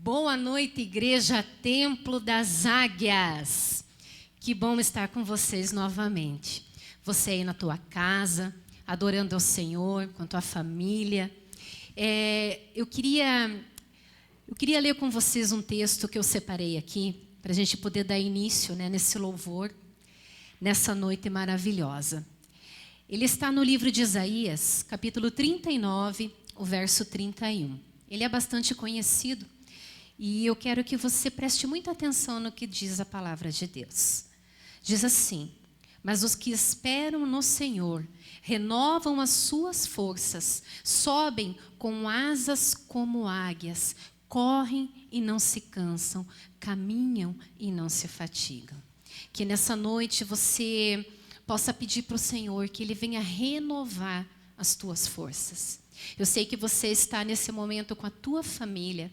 Boa noite, Igreja Templo das Águias. Que bom estar com vocês novamente. Você aí na tua casa, adorando ao Senhor, com a tua família. Eu queria ler com vocês um texto que eu separei aqui, para a gente poder dar início, nesse louvor, nessa noite maravilhosa. Ele está no livro de Isaías, capítulo 39, o verso 31. Ele é bastante conhecido. E eu quero que você preste muita atenção no que diz a palavra de Deus. Diz assim: mas os que esperam no Senhor renovam as suas forças, sobem com asas como águias, correm e não se cansam, caminham e não se fatigam. Que nessa noite você possa pedir para o Senhor que Ele venha renovar as tuas forças. Eu sei que você está nesse momento com a tua família,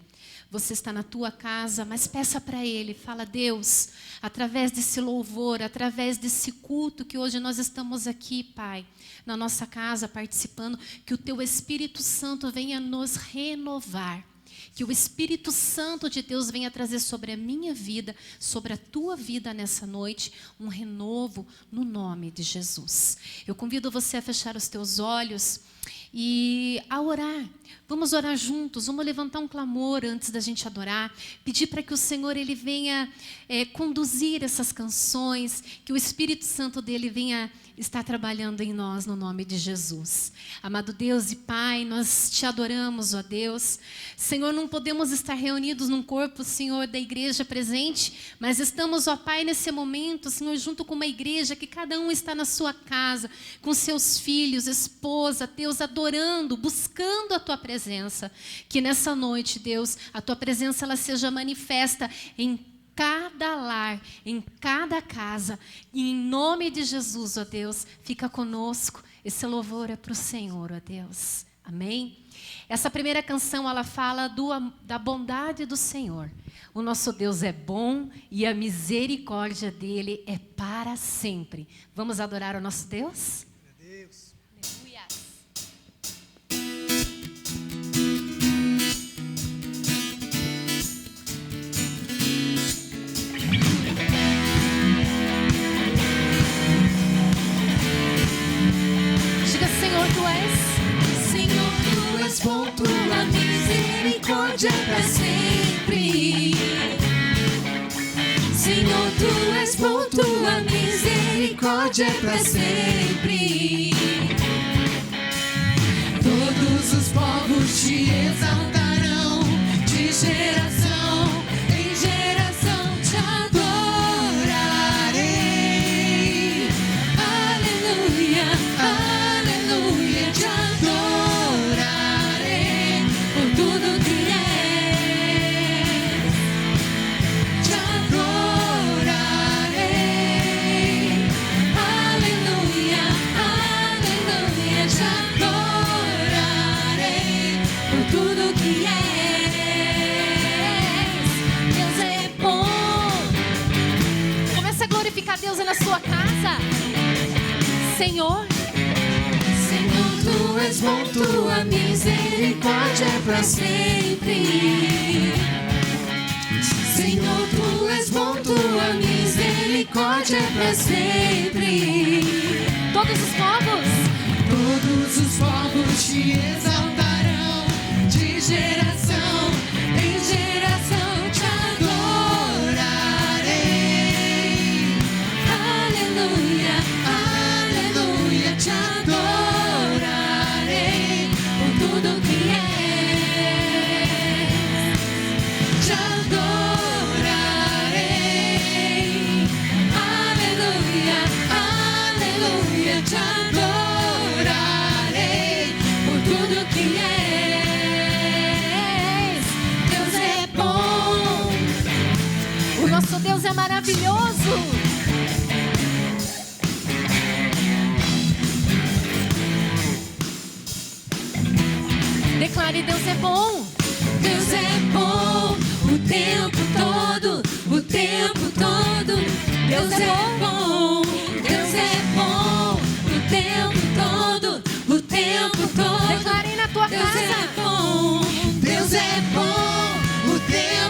você está na tua casa, mas peça para Ele, fala: Deus, através desse louvor, através desse culto que hoje nós estamos aqui, Pai, na nossa casa participando, que o Teu Espírito Santo venha nos renovar, que o Espírito Santo de Deus venha trazer sobre a minha vida, sobre a tua vida nessa noite, um renovo no nome de Jesus. Eu convido você a fechar os teus olhos e a orar. Vamos orar juntos, vamos levantar um clamor antes da gente adorar, pedir para que o Senhor Ele venha conduzir essas canções, que o Espírito Santo dele venha estar trabalhando em nós no nome de Jesus. Amado Deus e Pai, nós te adoramos, ó Deus. Senhor, não podemos estar reunidos num corpo, Senhor, da igreja presente, mas estamos, ó Pai, nesse momento, Senhor, junto com uma igreja que cada um está na sua casa, com seus filhos, esposa, Deus, adorando, buscando a tua presença. Que nessa noite, Deus, a tua presença ela seja manifesta em cada lar, em cada casa, e em nome de Jesus, ó Deus, fica conosco. Esse louvor é para o Senhor, ó Deus. Amém? Essa primeira canção, ela fala da bondade do Senhor. O nosso Deus é bom e a misericórdia dele é para sempre. Vamos adorar o nosso Deus? Deus. Aleluia. Diga: Senhor, tu és. Senhor, tu és bom, tua misericórdia é para sempre. Senhor, tu és bom, tua misericórdia é para sempre. Todos os povos te exaltarão, de geração em geração te adorarei. Aleluia, aleluia, te adorarei por tudo que és. Te adorarei. Aleluia, aleluia, te adorarei por tudo que és. Deus é bom. Comece a glorificar Deus aí na sua casa. Senhor, Senhor, tu és bom, tua misericórdia é para sempre. Senhor, tu és bom, tua misericórdia é para sempre. todos os povos, Todos os povos te exaltarão, de geração em geração te adorarei. Aleluia, aleluia, te adorarei por tudo que és. Te adorarei. Aleluia, aleluia, te adorarei por tudo que és. Deus é bom. o nosso Deus é maravilhoso. Declare: Deus é bom. Deus é bom o tempo todo, o tempo todo. Deus é bom, Deus é bom o tempo todo, o tempo todo. Declare aí na tua Deus é casa. bom, Deus é bom o tempo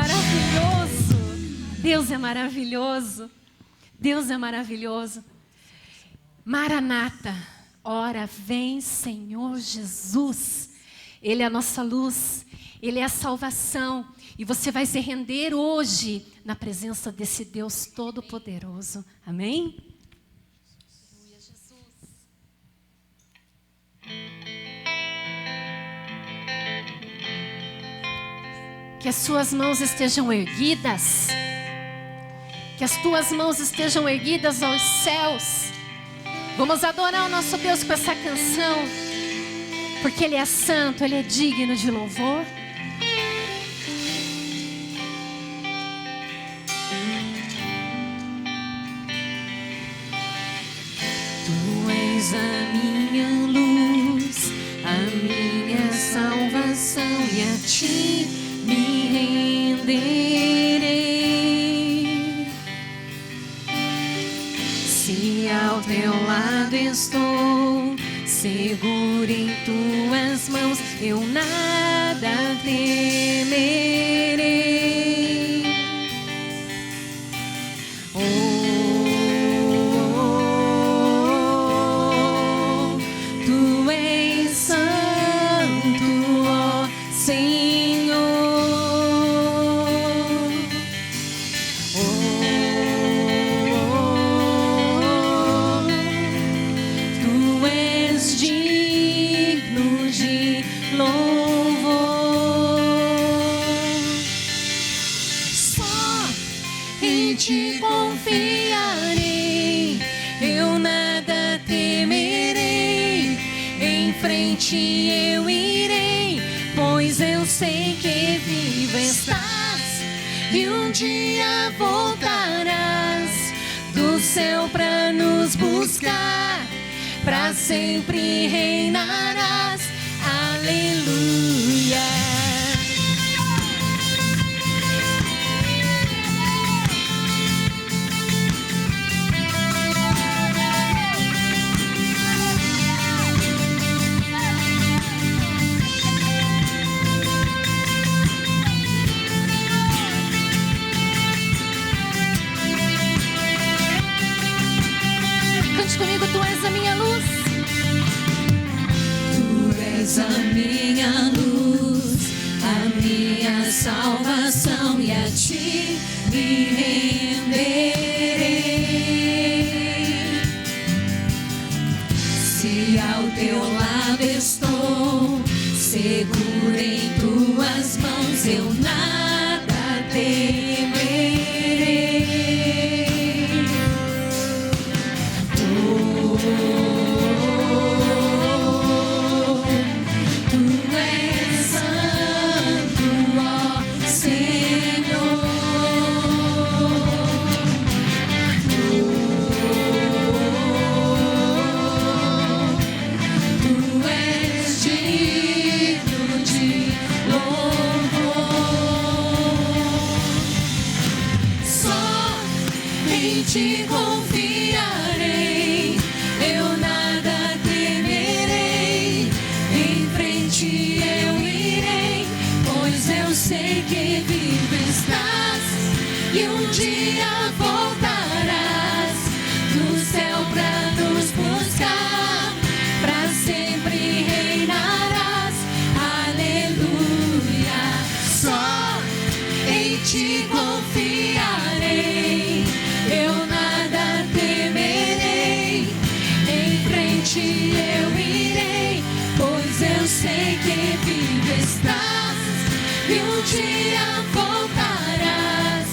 maravilhoso. Deus é maravilhoso. Deus é maravilhoso. Maranata, ora vem Senhor Jesus. Ele é a nossa luz, Ele é a salvação. E você vai se render hoje na presença desse Deus Todo-Poderoso. Amém? Que as suas mãos estejam erguidas. Que as tuas mãos estejam erguidas aos céus. Vamos adorar o nosso Deus com essa canção. Porque Ele é santo, Ele é digno de louvor. Tu és a minha luz, a minha salvação, e a Ti me renderei. Se ao Teu lado estou, seguro em Tuas mãos, eu nada temerei. Tu és santo, ó Senhor. Tu és digno de louvor. Só em Ti confiarei, eu nada temerei. Em frente eu irei, pois eu sei que vivo estás e um dia voltarás do céu pra nos buscar, pra sempre reinarás. Aleluia. Cante comigo, Tu és a minha luz. Tu és a minha luz, a minha salvação, e a Ti me renderei. Se ao Teu lado estou, seguro em Tuas mãos, eu nada temerei. Tu és santo, ó Senhor. Tu és digno de louvor. Só em Ti confiarei, eu nada temerei. Em frente eu irei, pois eu sei que vivo estás e um dia voltarás do céu pra nos buscar, pra sempre reinarás. Aleluia. Só em Ti confiarei, eu nada temerei. Em frente eu irei, pois eu sei que vivo estás e um dia voltarás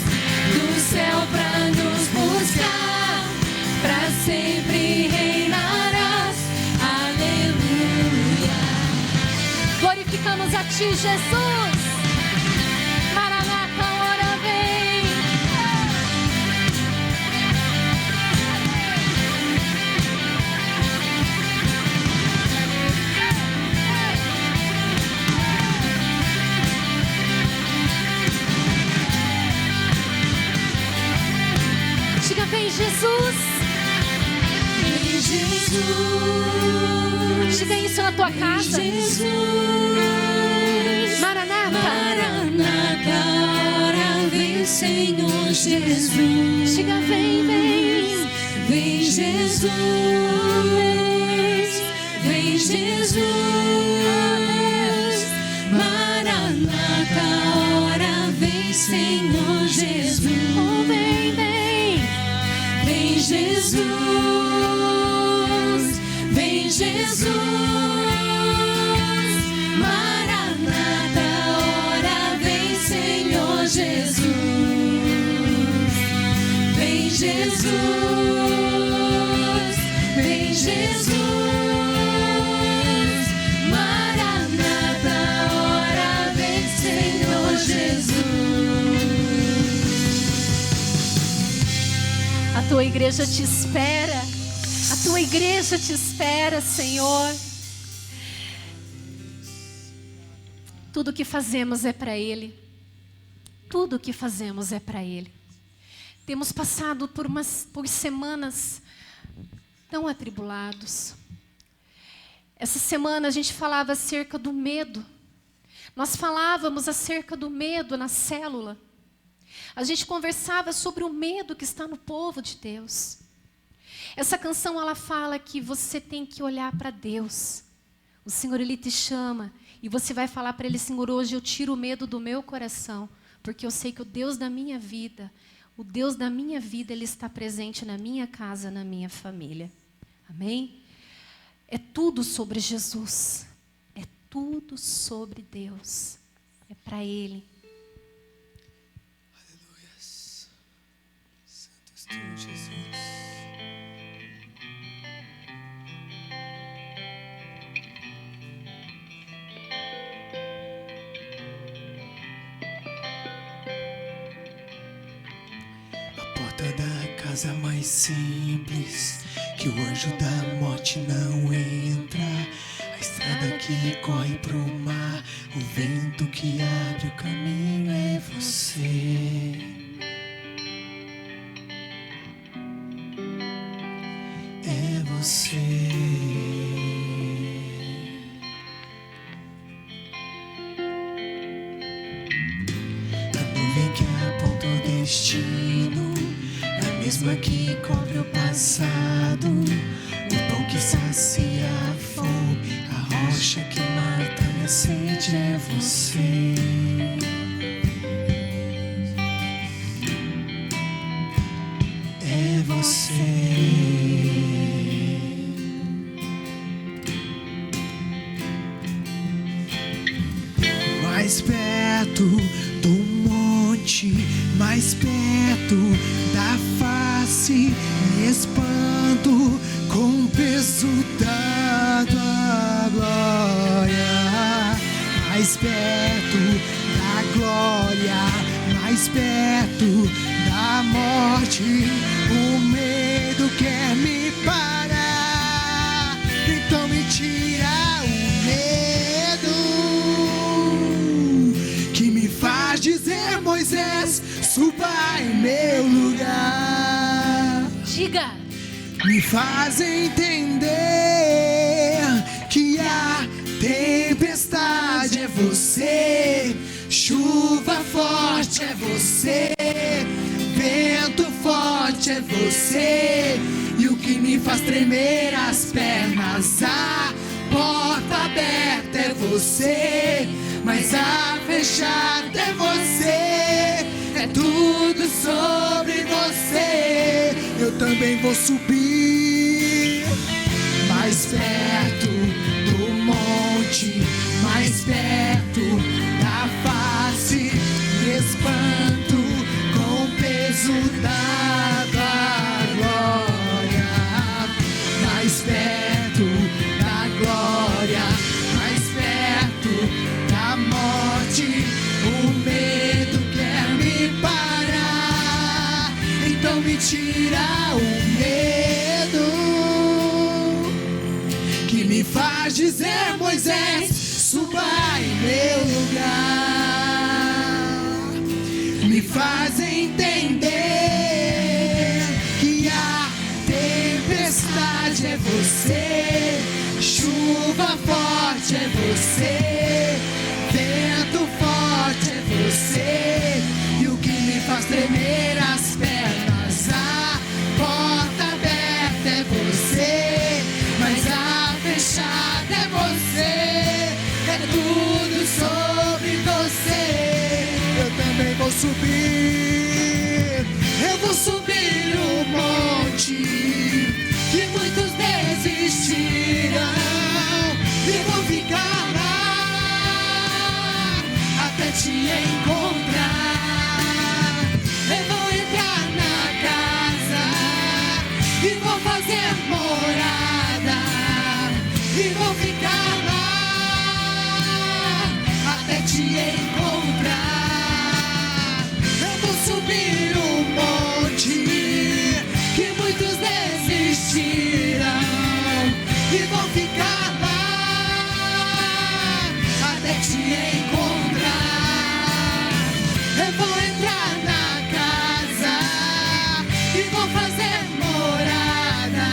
do céu pra nos buscar, pra sempre reinarás. Aleluia. Glorificamos a Ti, Jesus. Maranata, ora vem. Diga, vem Jesus. Vem Jesus. Diga isso na tua casa. Jesus. Maranata. Maranata, ora Senhor Jesus. Diga, vem, vem. Vem, Jesus. Vem, Jesus. Maranata, hora vem, Senhor Jesus. Oh, vem, vem. Vem, Jesus. Vem, Jesus. Maranata, hora vem, Senhor Jesus. Vem, Jesus. Vem, Jesus. Maranata, hora vem, Senhor Jesus. A tua igreja te espera. A tua igreja te espera, Senhor. Tudo que fazemos é para Ele. Tudo que fazemos é para Ele. Temos passado por semanas tão atribulados. Essa semana a gente falava acerca do medo. Nós falávamos acerca do medo na célula. A gente conversava sobre o medo que está no povo de Deus. Essa canção, ela fala que você tem que olhar para Deus. O Senhor, Ele te chama e você vai falar para Ele: Senhor, hoje eu tiro o medo do meu coração, porque eu sei que o Deus da minha vida, Ele está presente na minha casa, na minha família. Amém? É tudo sobre Jesus. É tudo sobre Deus. É para Ele. Aleluia. Santo és tu, Jesus. Da casa mais simples, que o anjo da morte não entra. A estrada que corre pro mar, o vento que abre o caminho é você. É você. A nuvem que aponta o destino, mesma que cobre o passado, o pão que sacia a fome, a rocha que mata minha sede é você. É você. Mais perto do monte, mais perto da face, me espanto com o peso da tua glória. Mais perto da glória, mais perto da morte, o medo quer me parar, então me tira o medo que me faz dizer: Moisés, suba em meu lugar. Diga. Me faz entender que a tempestade é você, chuva forte é você, vento forte é você, e o que me faz tremer as pernas, a porta aberta é você, mas a fechada é você. É tudo sobre você. Eu também vou subir mais perto do monte, mais perto da face. Me espanto com o peso da glória. Mais perto da glória, mais perto da morte. O medo quer me parar, então me tira o medo que me faz dizer: Moisés, suba em meu lugar. Me faz entender que a tempestade é você, chuva forte é você, vento forte é você, e o que me faz subir o monte que muitos desistiram e vou ficar lá até te encontrar. Eu vou entrar na casa e vou fazer morada e vou ficar lá até te encontrar. Eu vou subir o monte que muitos desistiram e vou ficar lá até te encontrar. Eu vou entrar na casa e vou fazer morada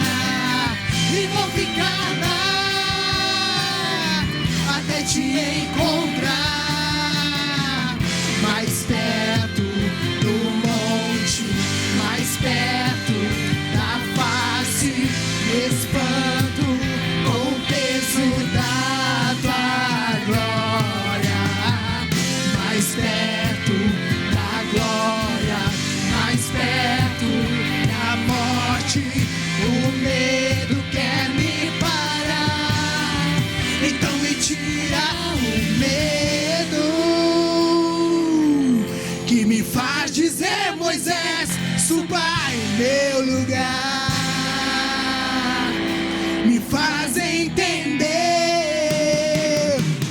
e vou ficar lá até te encontrar. Mais perto do monte, mais perto da face, me espanto com o peso da tua glória. Mais perto da glória, mais perto da morte, o medo quer me parar. Então me tira o medo que me faz dizer: Moisés, suba em meu lugar. Me faz entender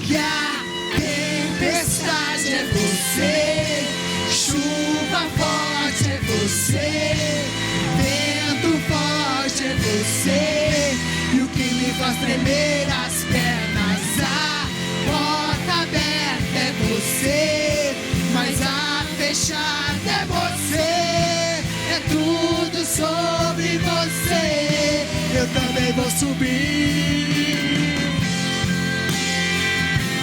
que a tempestade é você, chuva forte é você, vento forte é você, e o que me faz tremer as pernas, a porta aberta é você, mas a fechada é você, é tudo sobre você. Eu também vou subir.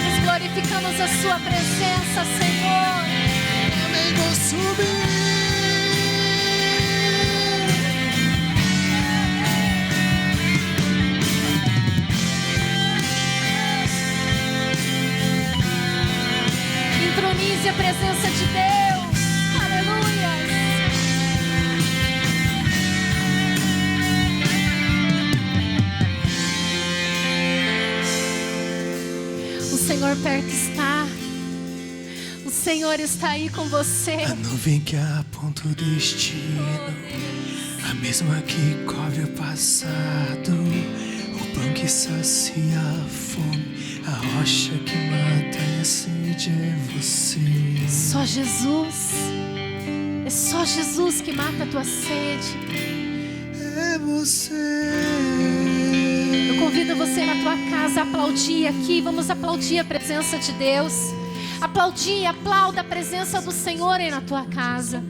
Nós glorificamos a sua presença, Senhor. Também vou subir. Entronize a presença de Deus. Aleluia. O Senhor perto está. O Senhor está aí com você. A nuvem que aponta o destino, a mesma que cobre o passado, o pão que sacia a fome, a rocha que mata e a sede é você. Só Jesus. É só Jesus que mata a tua sede. É você. Eu convido você na tua casa a aplaudir aqui. Vamos aplaudir a presença de Deus. Aplaudir, aplauda a presença do Senhor aí na tua casa.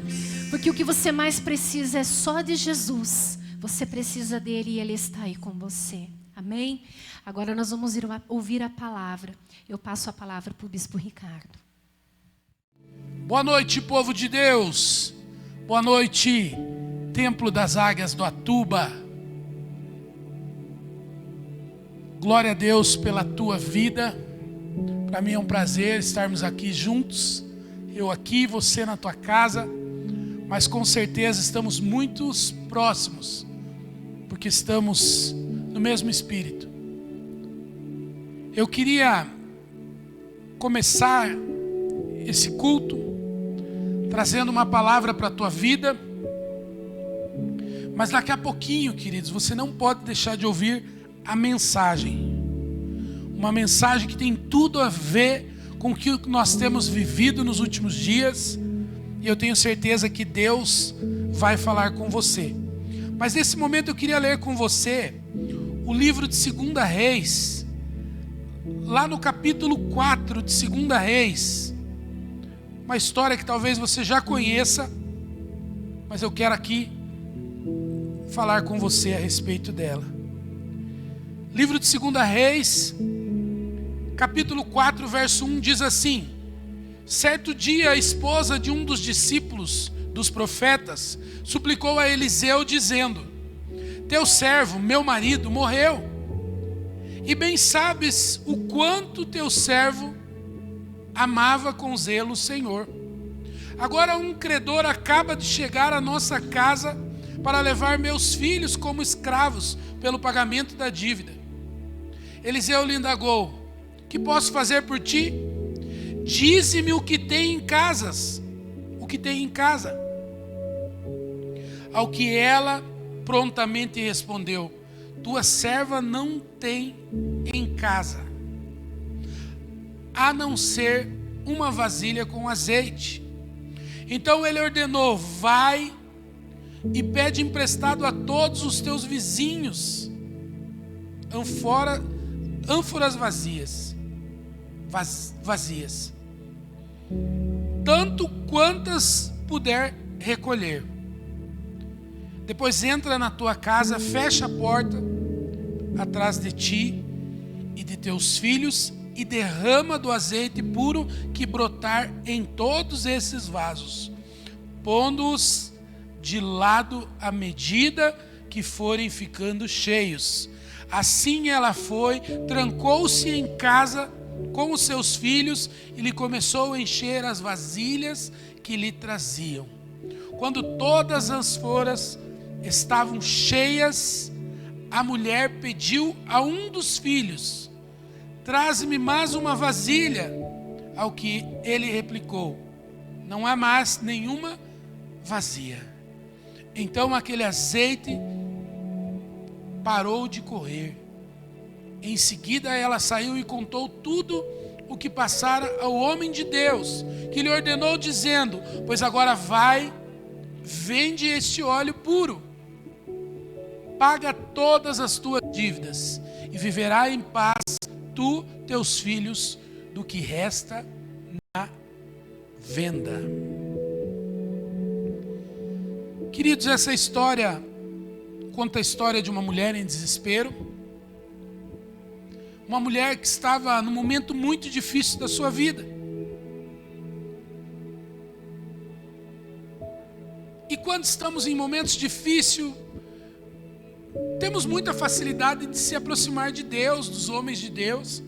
Porque o que você mais precisa é só de Jesus. Você precisa dele e ele está aí com você. Amém? Agora nós vamos ouvir a palavra. Eu passo a palavra para o Bispo Ricardo. Boa noite, povo de Deus. Boa noite, Templo das Águias do Atuba. Glória a Deus pela tua vida. Para mim é um prazer estarmos aqui juntos. Eu aqui, você na tua casa. Mas com certeza estamos muito próximos, porque estamos no mesmo espírito. Eu queria começar esse culto trazendo uma palavra para a tua vida. Mas daqui a pouquinho, queridos, você não pode deixar de ouvir a mensagem. Uma mensagem que tem tudo a ver com o que nós temos vivido nos últimos dias. E eu tenho certeza que Deus vai falar com você. Mas nesse momento eu queria ler com você o livro de 2 Reis. Lá no capítulo 4 de 2 Reis. Uma história que talvez você já conheça. Mas eu quero aqui falar com você a respeito dela. Livro de 2 Reis, capítulo 4, verso 1 diz assim: certo dia a esposa de um dos discípulos dos profetas suplicou a Eliseu dizendo: teu servo, meu marido, morreu, e bem sabes o quanto teu servo amava com zelo o Senhor. Agora um credor acaba de chegar à nossa casa para levar meus filhos como escravos pelo pagamento da dívida. Eliseu lhe indagou: que posso fazer por ti? Dize-me o que tem em casa. Ao que ela prontamente respondeu: tua serva não tem em casa, a não ser uma vasilha com azeite. Então ele ordenou: vai e pede emprestado a todos os teus vizinhos ânforas vazias, tanto quantas puder recolher. Depois entra na tua casa, fecha a porta atrás de ti e de teus filhos e derrama do azeite puro que brotar em todos esses vasos, pondo-os de lado à medida que forem ficando cheios. Assim ela foi, trancou-se em casa com os seus filhos e lhe começou a encher as vasilhas que lhe traziam. Quando todas as ânforas estavam cheias, a mulher pediu a um dos filhos: traze-me mais uma vasilha. Ao que ele replicou: não há mais nenhuma vazia. Então aquele azeite parou de correr. Em seguida ela saiu e contou tudo o que passara ao homem de Deus, que lhe ordenou dizendo: pois agora vai, vende este óleo puro, paga todas as tuas dívidas e viverá em paz tu, teus filhos, do que resta na venda. Queridos, essa história conta a história de uma mulher em desespero, uma mulher que estava num momento muito difícil da sua vida. E quando estamos em momentos difíceis, temos muita facilidade de se aproximar de Deus, dos homens de Deus.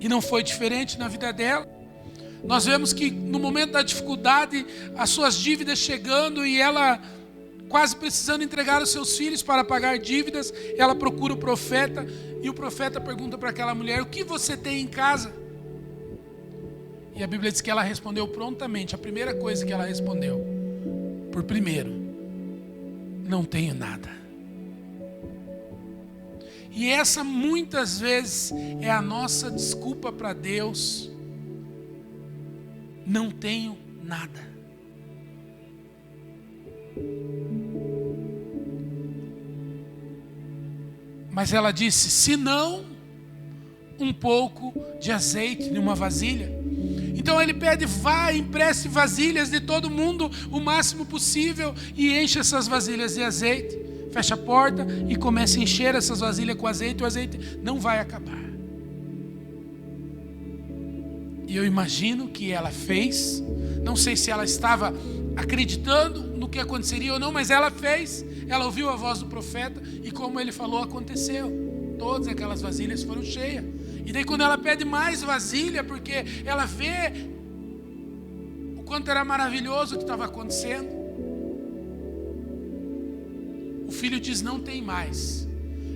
E não foi diferente na vida dela. Nós vemos que no momento da dificuldade, as suas dívidas chegando e ela quase precisando entregar os seus filhos para pagar dívidas, ela procura o profeta e o profeta pergunta para aquela mulher: o que você tem em casa? E a Bíblia diz que ela respondeu prontamente, a primeira coisa que ela respondeu: por primeiro, não tenho nada. E essa muitas vezes é a nossa desculpa para Deus: não tenho nada. Mas ela disse: se não, um pouco de azeite em uma vasilha. Então ele pede: vá, empreste vasilhas de todo mundo o máximo possível e enche essas vasilhas de azeite. Fecha a porta e começa a encher essas vasilhas com azeite. O azeite não vai acabar. E eu imagino que ela fez. Não sei se ela estava acreditando no que aconteceria ou não, mas ela fez. Ela ouviu a voz do profeta e como ele falou, aconteceu. Todas aquelas vasilhas foram cheias. E daí quando ela pede mais vasilha, porque ela vê o quanto era maravilhoso o que estava acontecendo, o filho diz: não tem mais.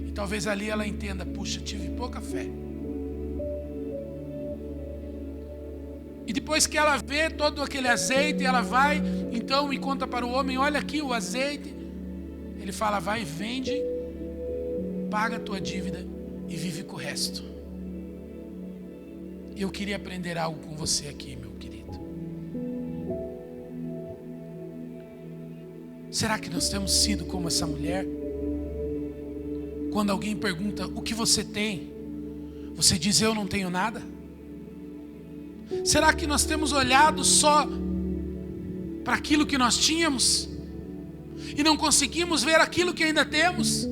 E talvez ali ela entenda: puxa, tive pouca fé. E depois que ela vê todo aquele azeite, ela vai então e conta para o homem: olha aqui o azeite. Ele fala: vai, vende, paga a tua dívida e vive com o resto. E eu queria aprender algo com você aqui, meu querido. Será que nós temos sido como essa mulher? Quando alguém pergunta: o que você tem? Você diz: eu não tenho nada? Será que nós temos olhado só para aquilo que nós tínhamos e não conseguimos ver aquilo que ainda temos?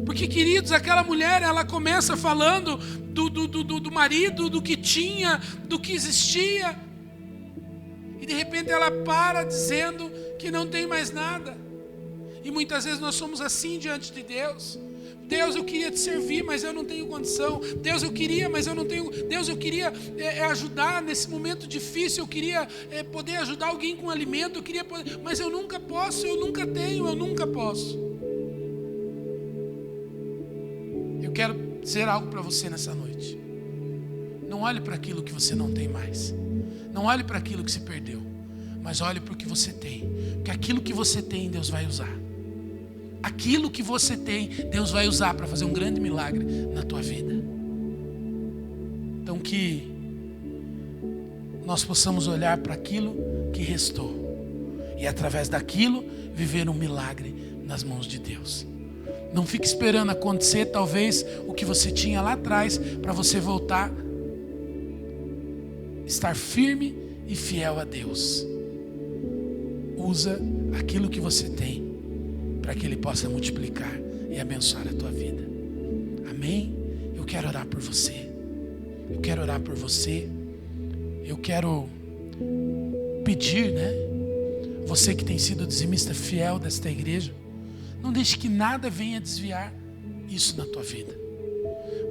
Porque, queridos, aquela mulher, ela começa falando do marido, do que tinha, do que existia, e de repente ela para dizendo que não tem mais nada. E muitas vezes nós somos assim diante de Deus. Deus, eu queria te servir, mas eu não tenho condição. Deus, eu queria, mas eu não tenho. Deus, eu queria ajudar nesse momento difícil. Eu queria poder ajudar alguém com alimento. Eu queria poder, mas eu nunca posso, eu nunca tenho, eu nunca posso. Eu quero dizer algo para você nessa noite. Não olhe para aquilo que você não tem mais. Não olhe para aquilo que se perdeu. Mas olhe para o que você tem. Porque aquilo que você tem, Deus vai usar. Aquilo que você tem, Deus vai usar para fazer um grande milagre na tua vida. Então que nós possamos olhar para aquilo que restou. E através daquilo, viver um milagre nas mãos de Deus. Não fique esperando acontecer talvez o que você tinha lá atrás para você voltar. Estar firme e fiel a Deus. Usa aquilo que você tem para que Ele possa multiplicar e abençoar a tua vida. Amém? Eu quero orar por você. Eu quero orar por você. Eu quero pedir, você que tem sido dizimista fiel desta igreja, não deixe que nada venha desviar isso na tua vida.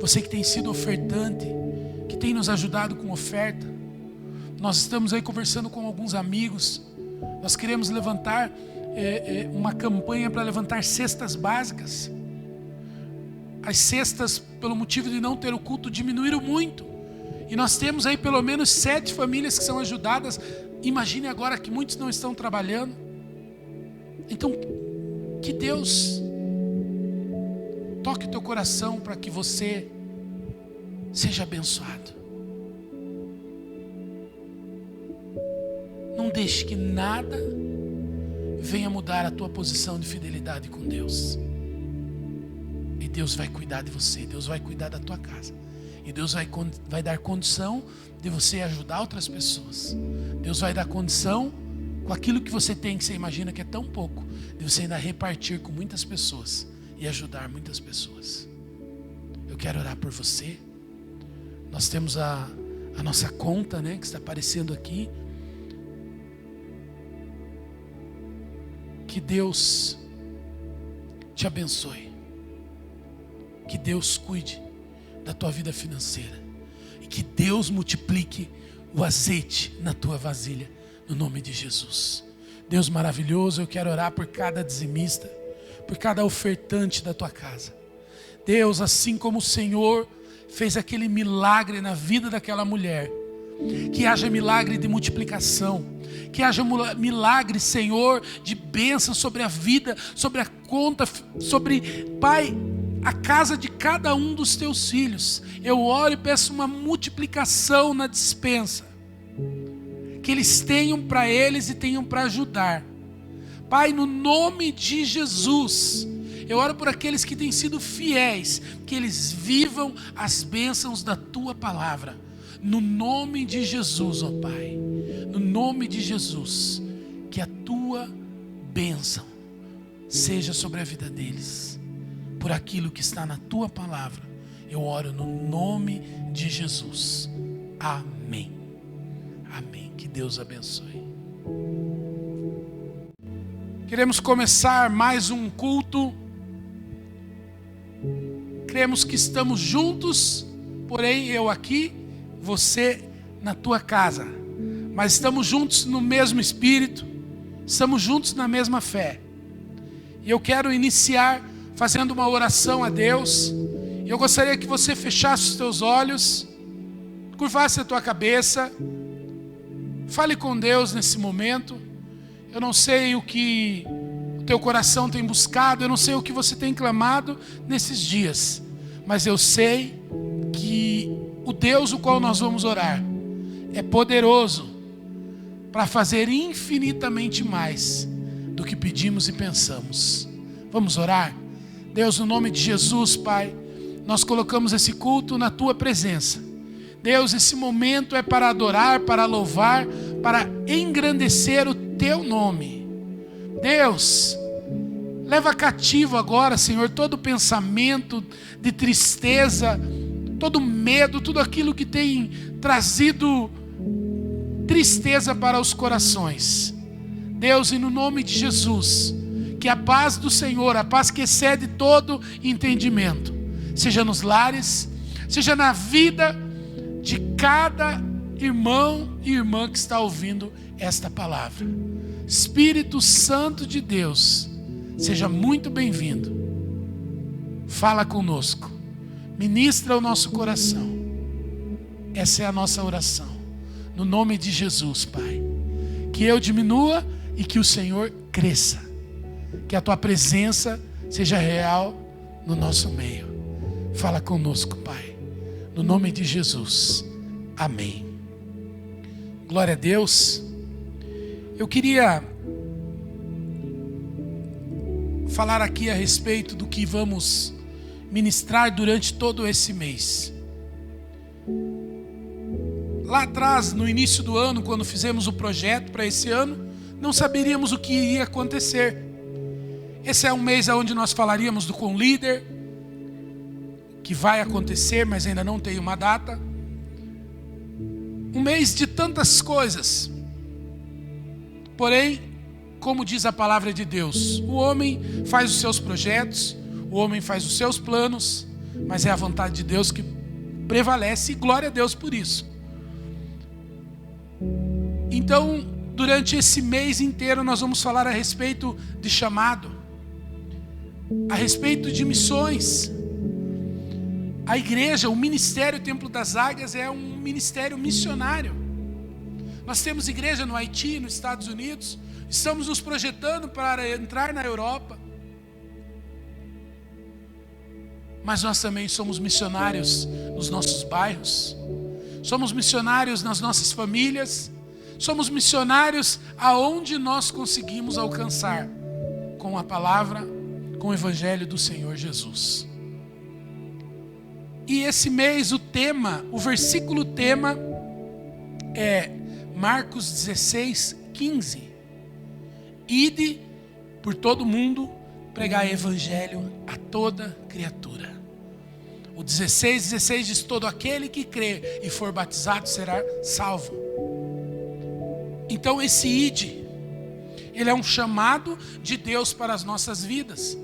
Você que tem sido ofertante, que tem nos ajudado com oferta, nós estamos aí conversando com alguns amigos. Nós queremos levantar uma campanha para levantar cestas básicas. As cestas, pelo motivo de não ter o culto, diminuíram muito. E nós temos aí pelo menos 7 famílias que são ajudadas. Imagine agora que muitos não estão trabalhando. Então, que Deus toque o teu coração para que você seja abençoado. Não deixe que nada venha mudar a tua posição de fidelidade com Deus. E Deus vai cuidar de você, Deus vai cuidar da tua casa. E Deus vai dar condição de você ajudar outras pessoas. Deus vai dar condição com aquilo que você tem, que você imagina que é tão pouco, de você ainda repartir com muitas pessoas e ajudar muitas pessoas. Eu quero orar por você. Nós temos a nossa conta, que está aparecendo aqui. Que Deus te abençoe. Que Deus cuide da tua vida financeira. E que Deus multiplique o azeite na tua vasilha, no nome de Jesus. Deus maravilhoso, eu quero orar por cada dizimista, por cada ofertante da tua casa. Deus, assim como o Senhor fez aquele milagre na vida daquela mulher, que haja milagre de multiplicação, que haja milagre, Senhor, de bênção sobre a vida, sobre a conta, sobre, Pai, a casa de cada um dos teus filhos. Eu oro e peço uma multiplicação na despensa, que eles tenham para eles e tenham para ajudar. Pai, no nome de Jesus, eu oro por aqueles que têm sido fiéis, que eles vivam as bênçãos da tua palavra. No nome de Jesus, ó Pai, no nome de Jesus, que a tua bênção seja sobre a vida deles, por aquilo que está na tua palavra. Eu oro no nome de Jesus. Amém. Amém. Que Deus abençoe. Queremos começar mais um culto. Cremos que estamos juntos, porém eu aqui, você na tua casa, mas estamos juntos no mesmo espírito, estamos juntos na mesma fé. E eu quero iniciar fazendo uma oração a Deus. Eu gostaria que você fechasse os teus olhos, curvasse a tua cabeça, fale com Deus nesse momento. Eu não sei o que o teu coração tem buscado, eu não sei o que você tem clamado nesses dias, mas eu sei que o Deus o qual nós vamos orar é poderoso para fazer infinitamente mais do que pedimos e pensamos. Vamos orar? Deus, no nome de Jesus, Pai, nós colocamos esse culto na tua presença. Deus, esse momento é para adorar, para louvar, para engrandecer o teu nome. Deus, leva cativo agora, Senhor, todo pensamento de tristeza, todo medo, tudo aquilo que tem trazido tristeza para os corações. Deus, e no nome de Jesus, que a paz do Senhor, a paz que excede todo entendimento, seja nos lares, seja na vida de cada irmão e irmã que está ouvindo esta palavra. Espírito Santo de Deus, seja muito bem-vindo. Fala conosco, ministra o nosso coração. Essa é a nossa oração, no nome de Jesus, Pai. Que eu diminua e que o Senhor cresça. Que a Tua presença seja real no nosso meio. Fala conosco, Pai, no nome de Jesus. Amém. Glória a Deus. Eu queria falar aqui a respeito do que vamos ministrar durante todo esse mês. Lá atrás, no início do ano, quando fizemos o projeto para esse ano, não saberíamos o que iria acontecer. Esse é um mês onde nós falaríamos do Com Líder, que vai acontecer, mas ainda não tem uma data. Um mês de tantas coisas. Porém, como diz a palavra de Deus, o homem faz os seus projetos, o homem faz os seus planos, mas é a vontade de Deus que prevalece, e glória a Deus por isso. Então, durante esse mês inteiro, nós vamos falar a respeito de chamado, a respeito de missões. A igreja, o ministério Templo das Águias é um ministério missionário. Nós temos igreja no Haiti, nos Estados Unidos, estamos nos projetando para entrar na Europa. Mas nós também somos missionários nos nossos bairros, somos missionários nas nossas famílias, somos missionários aonde nós conseguimos alcançar com a palavra, com o Evangelho do Senhor Jesus. E esse mês o versículo tema é Marcos 16, 15. Ide por todo mundo, pregai Evangelho a toda criatura. O 16 diz: todo aquele que crê e for batizado será salvo. Então esse ide, ele é um chamado de Deus para as nossas vidas.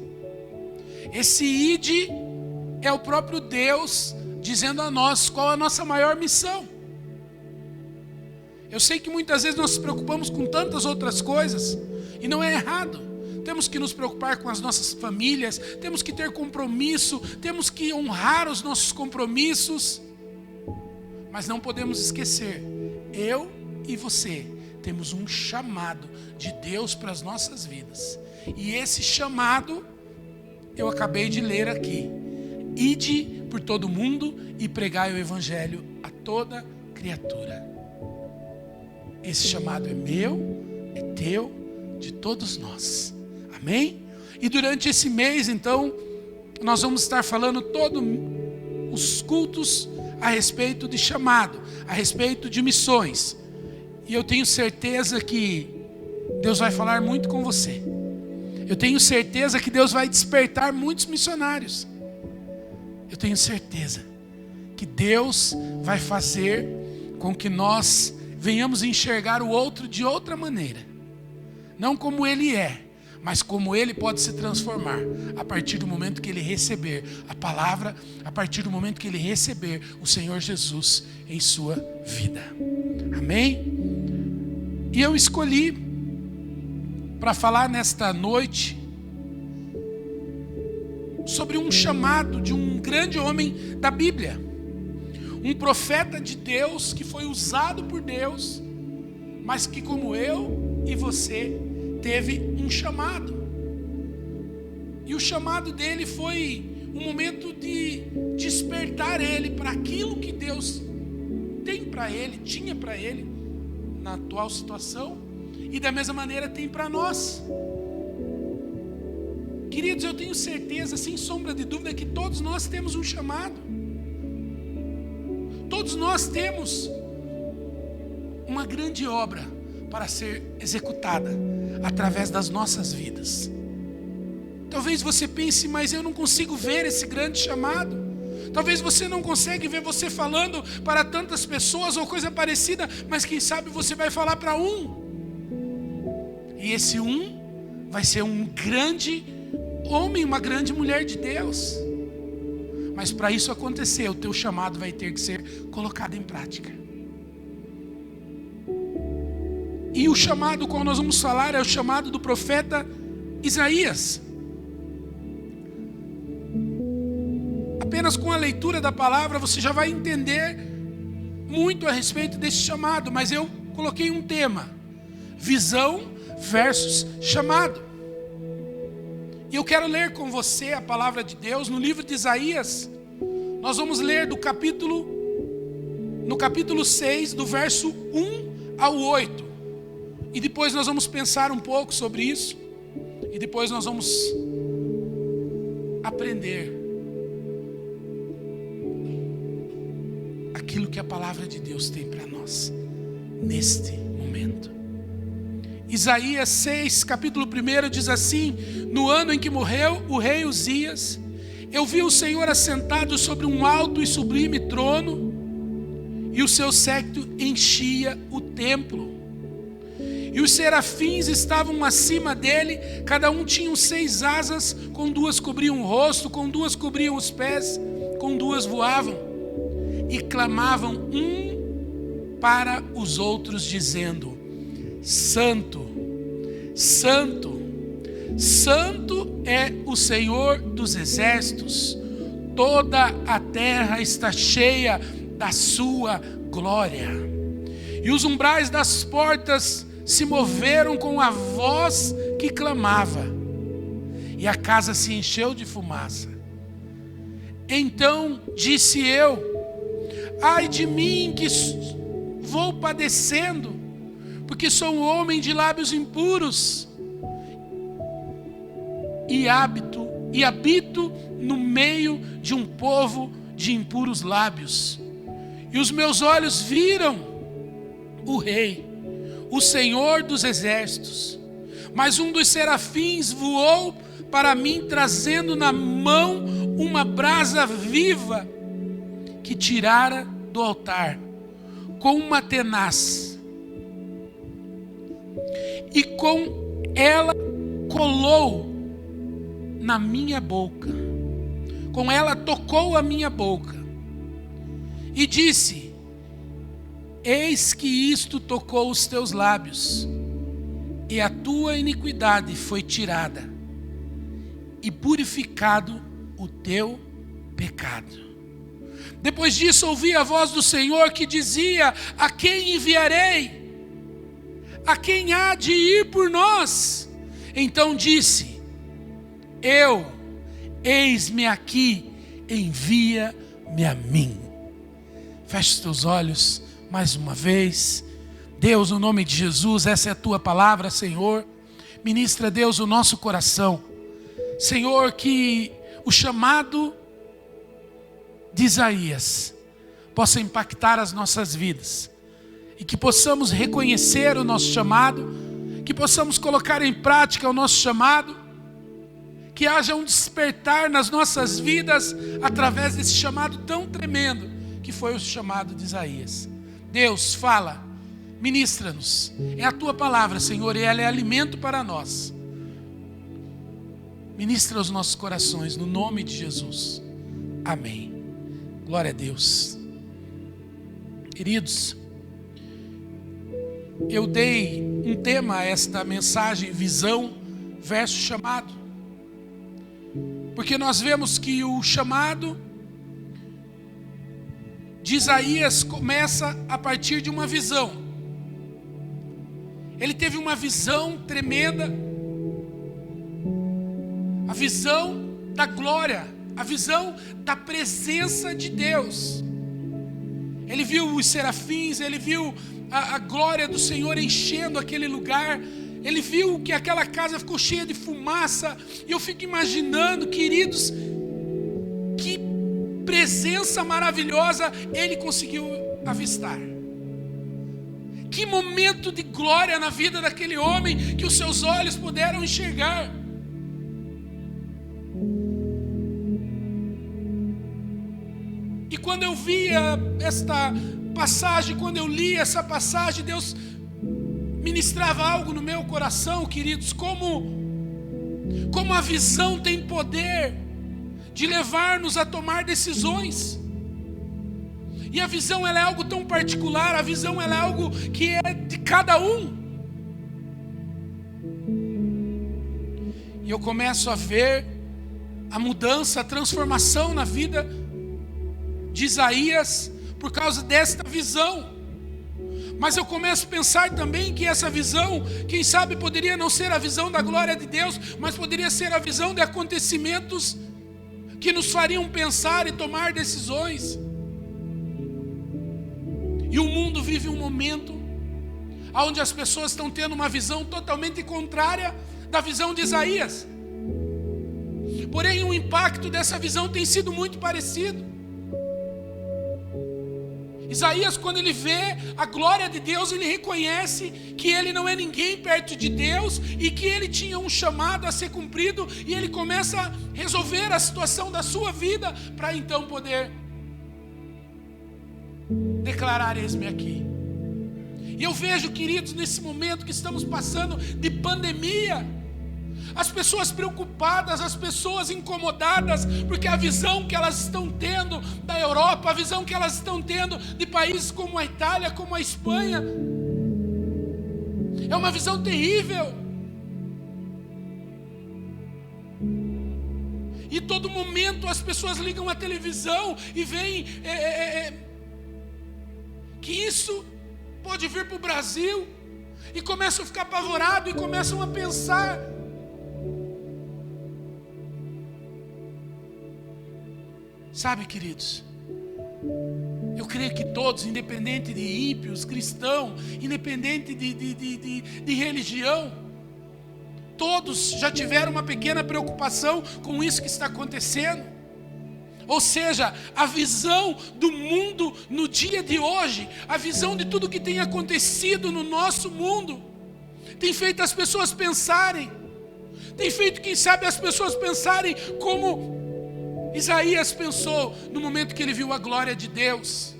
Esse ide é o próprio Deus dizendo a nós qual a nossa maior missão. Eu sei que muitas vezes nós nos preocupamos com tantas outras coisas, e não é errado. Temos que nos preocupar com as nossas famílias, temos que ter compromisso, temos que honrar os nossos compromissos, mas não podemos esquecer, eu e você temos um chamado de Deus para as nossas vidas. E esse chamado eu acabei de ler aqui: ide por todo mundo e pregai o Evangelho a toda criatura. Esse chamado é meu, é teu, de todos nós. Amém? E durante esse mês, então, nós vamos estar falando todos os cultos a respeito de chamado, a respeito de missões. E eu tenho certeza que Deus vai falar muito com você. Eu tenho certeza que Deus vai despertar muitos missionários. Eu tenho certeza que Deus vai fazer com que nós venhamos enxergar o outro de outra maneira. Não como ele é, mas como ele pode se transformar a partir do momento que ele receber a palavra, a partir do momento que ele receber o Senhor Jesus em sua vida. Amém? E eu escolhi para falar nesta noite sobre um chamado de um grande homem da Bíblia, um profeta de Deus que foi usado por Deus, mas que, como eu e você, teve um chamado. E o chamado dele foi um momento de despertar ele para aquilo que Deus tem para ele, tinha para ele na atual situação, e da mesma maneira tem para nós. Queridos, eu tenho certeza, sem sombra de dúvida, que todos nós temos um chamado. Todos nós temos uma grande obra para ser executada através das nossas vidas. Talvez você pense, mas eu não consigo ver esse grande chamado. Talvez você não consegue ver você falando para tantas pessoas ou coisa parecida, mas quem sabe você vai falar para um. E esse um vai ser um grande homem, uma grande mulher de Deus. Mas para isso acontecer, o teu chamado vai ter que ser colocado em prática. E o chamado qual nós vamos falar é o chamado do profeta Isaías. Apenas com a leitura da palavra você já vai entender muito a respeito desse chamado, mas eu coloquei um tema: visão versus chamado. E eu quero ler com você a palavra de Deus no livro de Isaías. Nós vamos ler no capítulo 6, do verso 1 ao 8. E depois nós vamos pensar um pouco sobre isso. E depois nós vamos aprender aquilo que a palavra de Deus tem para nós neste momento. Isaías 6, capítulo 1 diz assim: no ano em que morreu o rei Uzias, eu vi o Senhor assentado sobre um alto e sublime trono, e o seu séquito enchia o templo. E os serafins estavam acima dele, cada um tinha 6 asas, com 2 cobriam o rosto, com 2 cobriam os pés, com 2 voavam, e clamavam um para os outros, dizendo: Santo, Santo, Santo é o Senhor dos exércitos, toda a terra está cheia da sua glória. E os umbrais das portas se moveram com a voz que clamava, e a casa se encheu de fumaça. Então disse eu: ai de mim, que vou padecendo, porque sou um homem de lábios impuros, e habito no meio de um povo de impuros lábios. E os meus olhos viram o Rei, o Senhor dos exércitos. Mas um dos serafins voou para mim, trazendo na mão uma brasa viva que tirara do altar com uma tenaz, e com ela colou na minha boca, com ela tocou a minha boca, e disse: eis que isto tocou os teus lábios, e a tua iniquidade foi tirada, e purificado o teu pecado. Depois disso ouvi a voz do Senhor que dizia: a quem enviarei? A quem há de ir por nós? Então disse eu: eis-me aqui, envia-me a mim. Feche os teus olhos mais uma vez. Deus, no nome de Jesus, essa é a tua palavra, Senhor. Ministra, Deus, o nosso coração. Senhor, que o chamado de Isaías possa impactar as nossas vidas, e que possamos reconhecer o nosso chamado, que possamos colocar em prática o nosso chamado, que haja um despertar nas nossas vidas através desse chamado tão tremendo que foi o chamado de Isaías. Deus, fala, ministra-nos, é a tua palavra, Senhor, e ela é alimento para nós. Ministra os nossos corações, no nome de Jesus, amém. Glória a Deus. Queridos, eu dei um tema a esta mensagem: visão versus chamado, porque nós vemos que o chamado de Isaías começa a partir de uma visão. Ele teve uma visão tremenda, a visão da glória, a visão da presença de Deus. Ele viu os serafins, ele viu a glória do Senhor enchendo aquele lugar. Ele viu que aquela casa ficou cheia de fumaça. E eu fico imaginando, queridos, que presença maravilhosa ele conseguiu avistar. Que momento de glória na vida daquele homem que os seus olhos puderam enxergar. E quando eu via esta passagem, quando eu li essa passagem, Deus ministrava algo no meu coração, queridos, como Como a visão tem poder de levar-nos a tomar decisões. E a visão, ela é algo tão particular, a visão, ela é algo que é de cada um. E eu começo a ver a mudança, a transformação na vida de Isaías por causa desta visão. Mas eu começo a pensar também que essa visão, quem sabe poderia não ser a visão da glória de Deus, mas poderia ser a visão de acontecimentos que nos fariam pensar e tomar decisões. E o mundo vive um momento onde as pessoas estão tendo uma visão totalmente contrária da visão de Isaías. Porém, o impacto dessa visão tem sido muito parecido. Isaías, quando ele vê a glória de Deus, ele reconhece que ele não é ninguém perto de Deus e que ele tinha um chamado a ser cumprido, e ele começa a resolver a situação da sua vida para então poder declarar: eis-me aqui. E eu vejo, queridos, nesse momento que estamos passando de pandemia, as pessoas preocupadas, as pessoas incomodadas, porque a visão que elas estão tendo da Europa, a visão que elas estão tendo de países como a Itália, como a Espanha, é uma visão terrível. E todo momento as pessoas ligam a televisão e veem que isso pode vir para o Brasil, e começam a ficar apavorados e começam a pensar. Sabe, queridos, eu creio que todos, independente de ímpios, cristãos, independente de religião, todos já tiveram uma pequena preocupação com isso que está acontecendo. Ou seja, a visão do mundo no dia de hoje, a visão de tudo que tem acontecido no nosso mundo, tem feito as pessoas pensarem, tem feito, quem sabe, as pessoas pensarem como Isaías pensou no momento que ele viu a glória de Deus.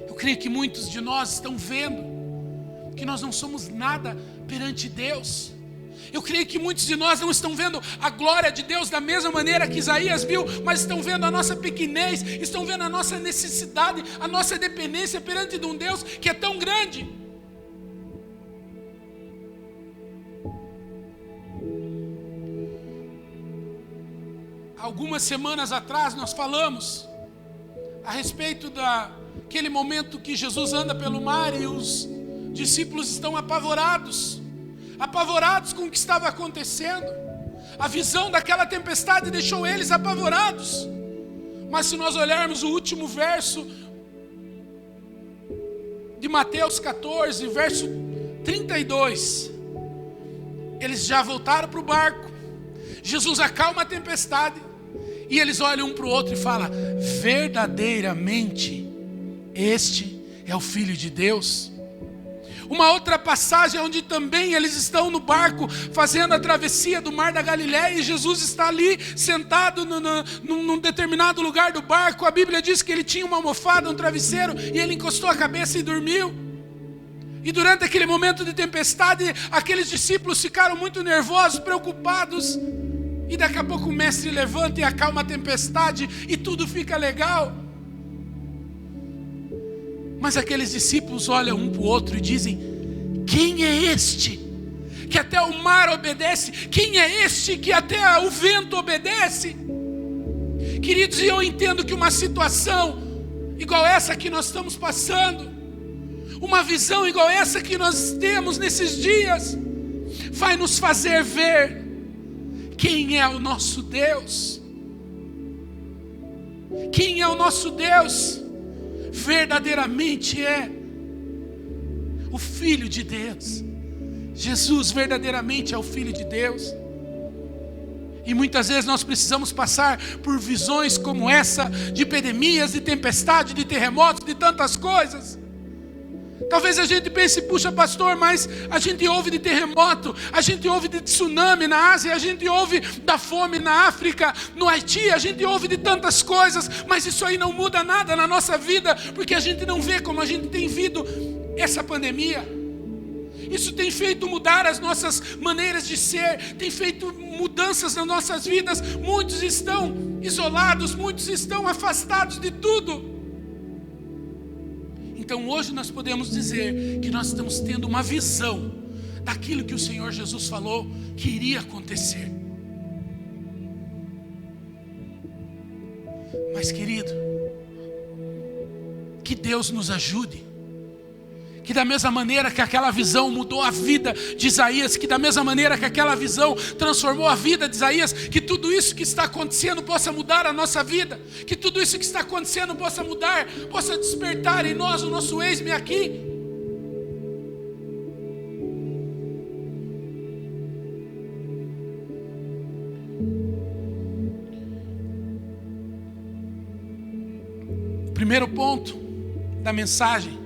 Eu creio que muitos de nós estão vendo que nós não somos nada perante Deus. Eu creio que muitos de nós não estão vendo a glória de Deus da mesma maneira que Isaías viu, mas estão vendo a nossa pequenez, estão vendo a nossa necessidade, a nossa dependência perante de um Deus que é tão grande. Algumas semanas atrás nós falamos a respeito daquele momento que Jesus anda pelo mar e os discípulos estão apavorados com o que estava acontecendo. A visão daquela tempestade deixou eles apavorados. Mas se nós olharmos o último verso de Mateus 14, verso 32, eles já voltaram para o barco. Jesus acalma a tempestade e eles olham um para o outro e falam: verdadeiramente este é o Filho de Deus. Uma outra passagem onde também eles estão no barco fazendo a travessia do mar da Galileia e Jesus está ali sentado num determinado lugar do barco. A Bíblia diz que ele tinha uma almofada, um travesseiro, e ele encostou a cabeça e dormiu. E durante aquele momento de tempestade, aqueles discípulos ficaram muito nervosos, preocupados. E daqui a pouco o mestre levanta e acalma a tempestade e tudo fica legal. Mas aqueles discípulos olham um para o outro e dizem: quem é este que até o mar obedece? Quem é este que até o vento obedece? Queridos, e eu entendo que uma situação igual essa que nós estamos passando, uma visão igual essa que nós temos nesses dias, vai nos fazer ver quem é o nosso Deus. Quem é o nosso Deus? Verdadeiramente é o Filho de Deus. Jesus verdadeiramente é o Filho de Deus. E muitas vezes nós precisamos passar por visões como essa, de epidemias, de tempestade, de terremotos, de tantas coisas. Talvez a gente pense: puxa, pastor, mas a gente ouve de terremoto, a gente ouve de tsunami na Ásia, a gente ouve da fome na África, no Haiti, a gente ouve de tantas coisas, mas isso aí não muda nada na nossa vida, porque a gente não vê como a gente tem vivido essa pandemia. Isso tem feito mudar as nossas maneiras de ser, tem feito mudanças nas nossas vidas. Muitos estão isolados, muitos estão afastados de tudo. Então hoje nós podemos dizer que nós estamos tendo uma visão daquilo que o Senhor Jesus falou que iria acontecer. Mas querido, que Deus nos ajude, que da mesma maneira que aquela visão mudou a vida de Isaías, que da mesma maneira que aquela visão transformou a vida de Isaías, que tudo isso que está acontecendo possa mudar a nossa vida, que tudo isso que está acontecendo possa mudar, possa despertar em nós o nosso eis-me aqui. Primeiro ponto da mensagem: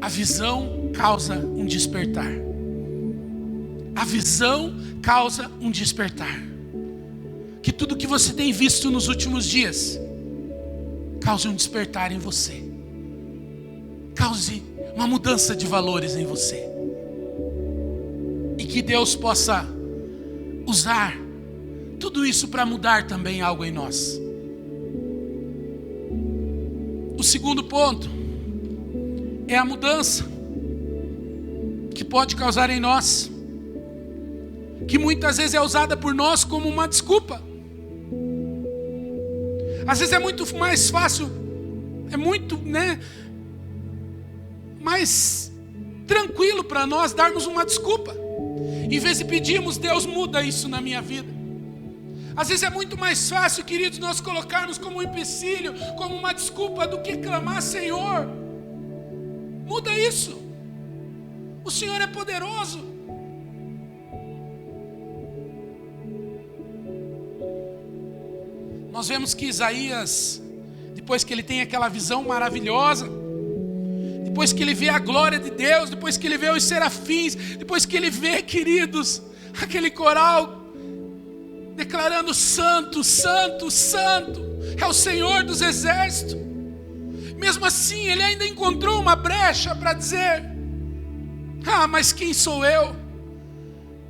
a visão causa um despertar. A visão causa um despertar. Que tudo que você tem visto nos últimos dias cause um despertar em você. Cause uma mudança de valores em você. E que Deus possa usar tudo isso para mudar também algo em nós. O segundo ponto é a mudança que pode causar em nós, que muitas vezes é usada por nós como uma desculpa. Às vezes é muito mais fácil, é muito, mais tranquilo para nós darmos uma desculpa, em vez de pedirmos: Deus, muda isso na minha vida. Às vezes é muito mais fácil, queridos, nós colocarmos como um empecilho, como uma desculpa, do que clamar: Senhor, muda isso. O Senhor é poderoso. Nós vemos que Isaías, depois que ele tem aquela visão maravilhosa, depois que ele vê a glória de Deus, depois que ele vê os serafins, depois que ele vê, queridos, aquele coral declarando: Santo, Santo, Santo é o Senhor dos exércitos. Mesmo assim, ele ainda encontrou uma brecha para dizer: ah, mas quem sou eu?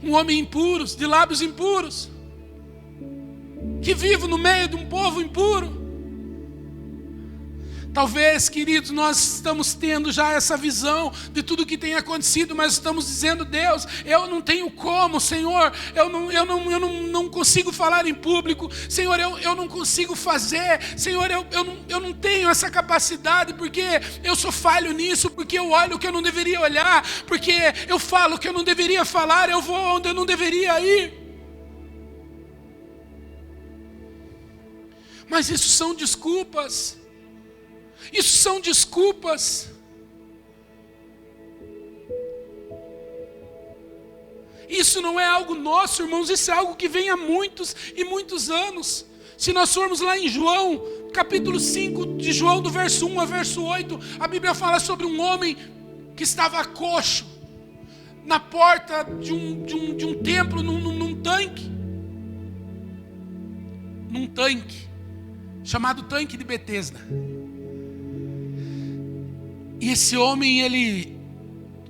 Um homem impuro, de lábios impuros, que vivo no meio de um povo impuro. Talvez, queridos, nós estamos tendo já essa visão de tudo que tem acontecido, mas estamos dizendo: Deus, eu não tenho como, Senhor, eu não consigo falar em público, Senhor, eu não consigo fazer, Senhor, eu não tenho essa capacidade, porque eu sou falho nisso, porque eu olho o que eu não deveria olhar, porque eu falo o que eu não deveria falar, eu vou onde eu não deveria ir. Mas isso são desculpas. Isso são desculpas. Isso não é algo nosso, irmãos. Isso é algo que vem há muitos e muitos anos. Se nós formos lá em João, capítulo 5 de João, do verso 1 ao verso 8, a Bíblia fala sobre um homem que estava coxo na porta de um templo, num tanque. Num tanque chamado Tanque de Betesda. E esse homem, ele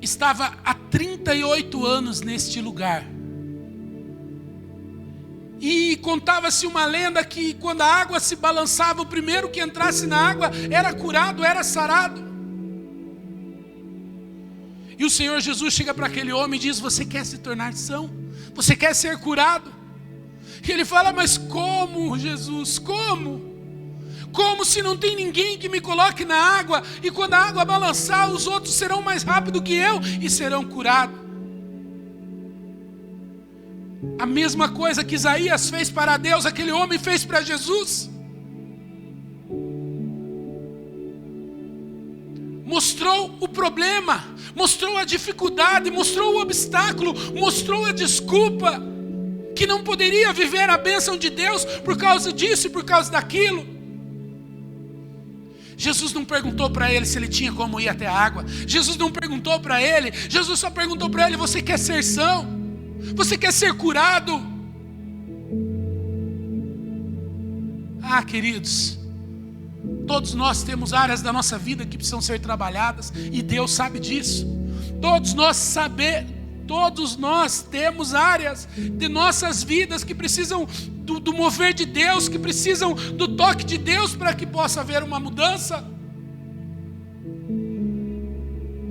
estava há 38 anos neste lugar. E contava-se uma lenda que quando a água se balançava, o primeiro que entrasse na água era curado, era sarado. E o Senhor Jesus chega para aquele homem e diz: você quer se tornar são? Você quer ser curado? E ele fala: mas como, Jesus, como? Como se não tem ninguém que me coloque na água, e quando a água balançar, os outros serão mais rápidos que eu e serão curados. A mesma coisa que Isaías fez para Deus, aquele homem fez para Jesus. Mostrou o problema, mostrou a dificuldade, mostrou o obstáculo, mostrou a desculpa, que não poderia viver a bênção de Deus por causa disso e por causa daquilo. Jesus não perguntou para ele se ele tinha como ir até a água. Jesus não perguntou para ele. Jesus só perguntou para ele: você quer ser são? Você quer ser curado? Ah, queridos, todos nós temos áreas da nossa vida que precisam ser trabalhadas, e Deus sabe disso. Todos nós temos áreas de nossas vidas que precisam do mover de Deus, que precisam do toque de Deus para que possa haver uma mudança.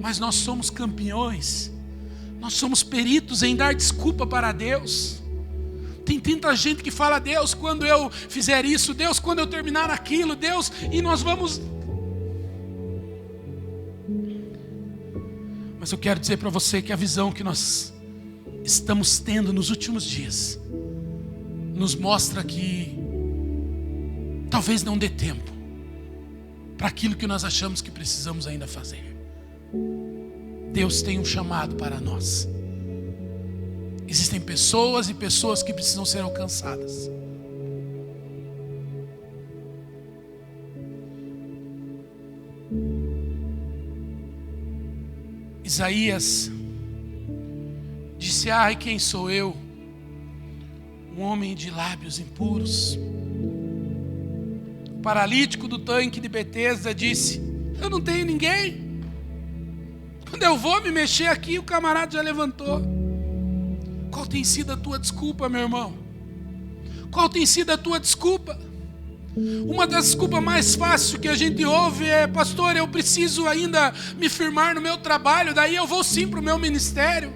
Mas nós somos campeões, nós somos peritos em dar desculpa para Deus. Tem tanta gente que fala: Deus, quando eu fizer isso, Deus, quando eu terminar aquilo, Deus, e nós vamos... Mas eu quero dizer para você que a visão que nós estamos tendo nos últimos dias nos mostra que talvez não dê tempo para aquilo que nós achamos que precisamos ainda fazer. Deus tem um chamado para nós. Existem pessoas e pessoas que precisam ser alcançadas. Isaías disse: ai, quem sou eu? Um homem de lábios impuros. O paralítico do tanque de Betesda disse: eu não tenho ninguém. Quando eu vou me mexer aqui, o camarada já levantou. Qual tem sido a tua desculpa, meu irmão? Qual tem sido a tua desculpa? Uma das desculpas mais fáceis que a gente ouve é: pastor, eu preciso ainda me firmar no meu trabalho, daí eu vou sim para o meu ministério.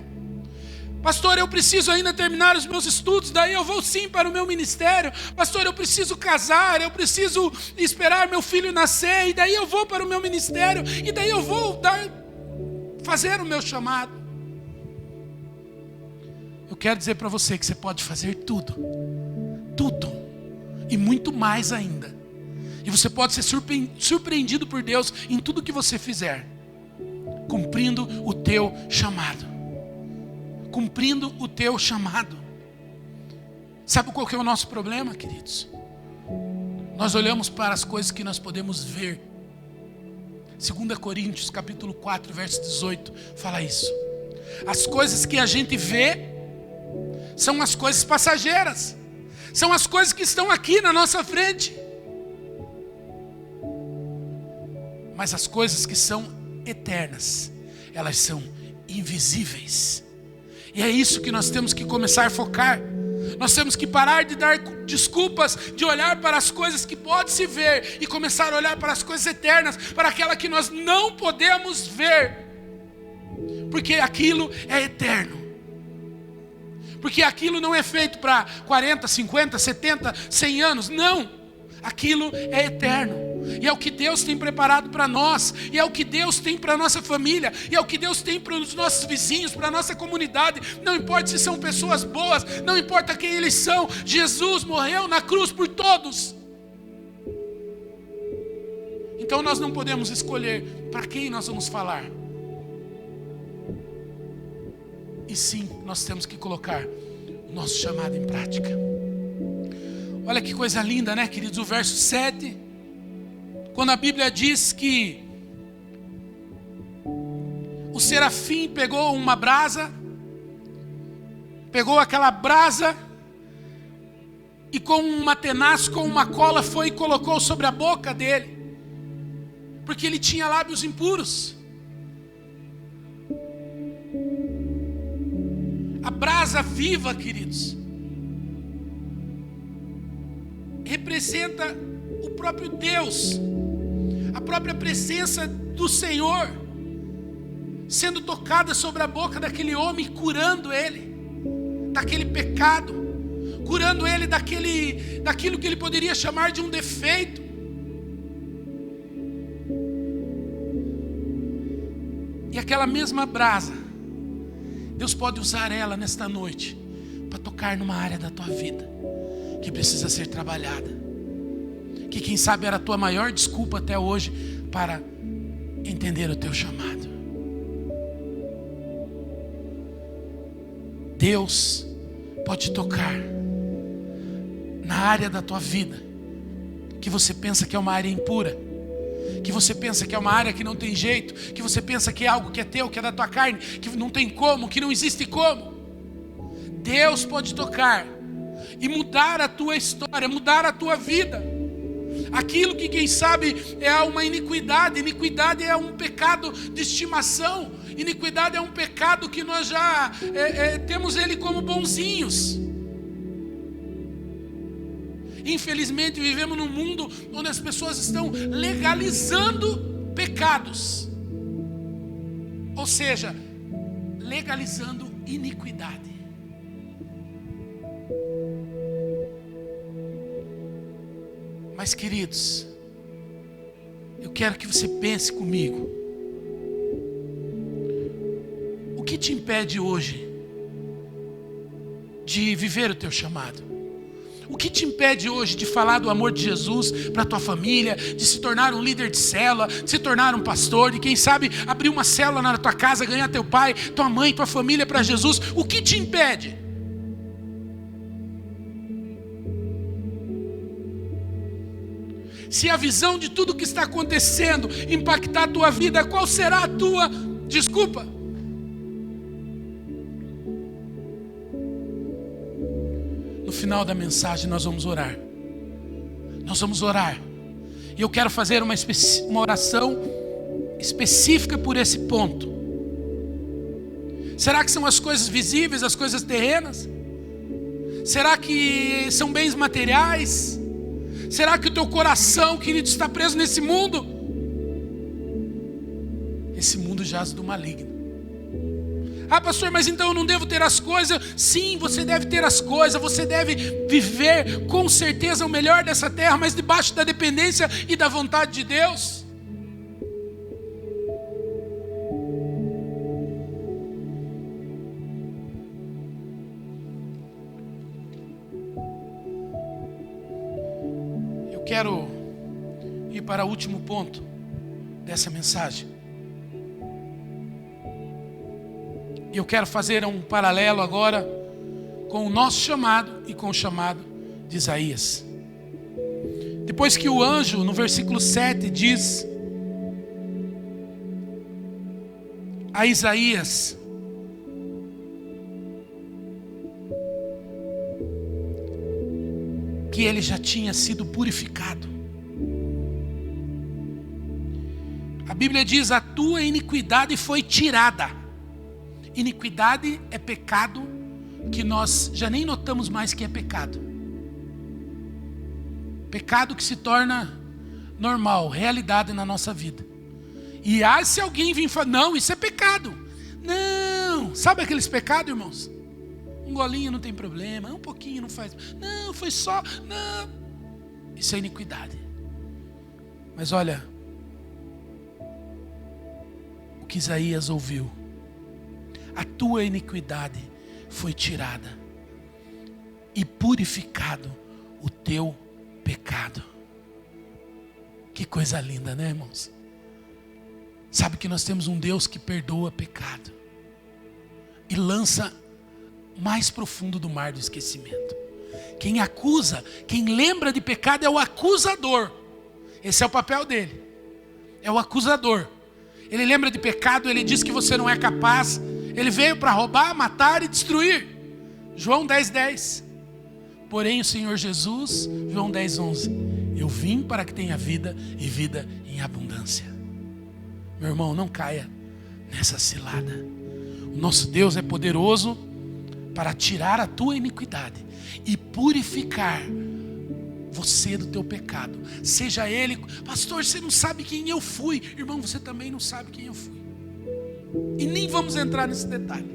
Pastor, eu preciso ainda terminar os meus estudos, daí eu vou sim para o meu ministério. Pastor, eu preciso casar, eu preciso esperar meu filho nascer, e daí eu vou para o meu ministério, e daí eu vou fazer o meu chamado. Eu quero dizer para você que você pode fazer tudo, e muito mais ainda. E você pode ser surpreendido por Deus em tudo que você fizer, cumprindo o teu chamado. Cumprindo o teu chamado. Sabe qual que é o nosso problema, queridos? Nós olhamos para as coisas que nós podemos ver. 2 Coríntios capítulo 4, verso 18, fala isso. As coisas que a gente vê são as coisas passageiras. São as coisas que estão aqui na nossa frente. Mas as coisas que são eternas, elas são invisíveis. E é isso que nós temos que começar a focar. Nós temos que parar de dar desculpas, de olhar para as coisas que pode se ver e começar a olhar para as coisas eternas, para aquela que nós não podemos ver. Porque aquilo é eterno. Porque aquilo não é feito para 40, 50, 70, 100 anos. Não, aquilo é eterno. E é o que Deus tem preparado para nós. E é o que Deus tem para a nossa família. E é o que Deus tem para os nossos vizinhos, para a nossa comunidade. Não importa se são pessoas boas, não importa quem eles são. Jesus morreu na cruz por todos. Então nós não podemos escolher para quem nós vamos falar. E sim, nós temos que colocar o nosso chamado em prática. Olha que coisa linda, né, queridos? O verso 7, quando a Bíblia diz que o serafim pegou uma brasa, pegou aquela brasa e com uma tenaz, com uma cola, foi e colocou sobre a boca dele, porque ele tinha lábios impuros. A brasa viva, queridos, representa o próprio Deus, a própria presença do Senhor, sendo tocada sobre a boca daquele homem, curando ele daquele pecado, curando ele daquilo que ele poderia chamar de um defeito. E aquela mesma brasa, Deus pode usar ela nesta noite para tocar numa área da tua vida que precisa ser trabalhada, que quem sabe era a tua maior desculpa até hoje para entender o teu chamado. Deus pode tocar na área da tua vida que você pensa que é uma área impura, que você pensa que é uma área que não tem jeito, que você pensa que é algo que é teu, que é da tua carne, que não tem como, que não existe como. Deus pode tocar e mudar a tua história, mudar a tua vida. Aquilo que quem sabe é uma iniquidade é um pecado de estimação, Iniquidade é um pecado que nós já temos ele como bonzinhos. Infelizmente vivemos num mundo onde as pessoas estão legalizando pecados. Ou seja, legalizando iniquidade. Mas, queridos, eu quero que você pense comigo. O que te impede hoje de viver o teu chamado? O que te impede hoje de falar do amor de Jesus para a tua família, de se tornar um líder de célula, de se tornar um pastor, de quem sabe abrir uma célula na tua casa, ganhar teu pai, tua mãe, tua família para Jesus? O que te impede? Se a visão de tudo que está acontecendo impactar a tua vida, qual será a tua desculpa? No final da mensagem nós vamos orar. Nós vamos orar. E eu quero fazer uma oração específica por esse ponto. Será que são as coisas visíveis, as coisas terrenas? Será que são bens materiais? Será que o teu coração, querido, está preso nesse mundo? Esse mundo jaz do maligno. Ah, pastor, mas então eu não devo ter as coisas? Sim, você deve ter as coisas. Você deve viver com certeza o melhor dessa terra, mas debaixo da dependência e da vontade de Deus. Quero ir para o último ponto dessa mensagem. E eu quero fazer um paralelo agora com o nosso chamado e com o chamado de Isaías. Depois que o anjo, no versículo 7, diz a Isaías: que ele já tinha sido purificado. A Bíblia diz: a tua iniquidade foi tirada. Iniquidade é pecado que nós já nem notamos mais que é pecado. Pecado que se torna normal, realidade na nossa vida. E se alguém vir falar: não, isso é pecado. Não, sabe aqueles pecados, irmãos? Um golinho não tem problema, um pouquinho não faz. Não, foi só. Não. Isso é iniquidade. Mas olha, o que Isaías ouviu: a tua iniquidade foi tirada e purificado o teu pecado. Que coisa linda, né, irmãos? Sabe que nós temos um Deus que perdoa pecado e lança mais profundo do mar do esquecimento. Quem acusa, quem lembra de pecado é o acusador. Esse é o papel dele. É o acusador. Ele lembra de pecado, ele diz que você não é capaz. Ele veio para roubar, matar e destruir. João 10:10. Porém o Senhor Jesus, João 10:11, eu vim para que tenha vida e vida em abundância. Meu irmão, não caia nessa cilada. O nosso Deus é poderoso para tirar a tua iniquidade e purificar você do teu pecado. Seja ele: pastor, você não sabe quem eu fui. Irmão, você também não sabe quem eu fui. E nem vamos entrar nesse detalhe.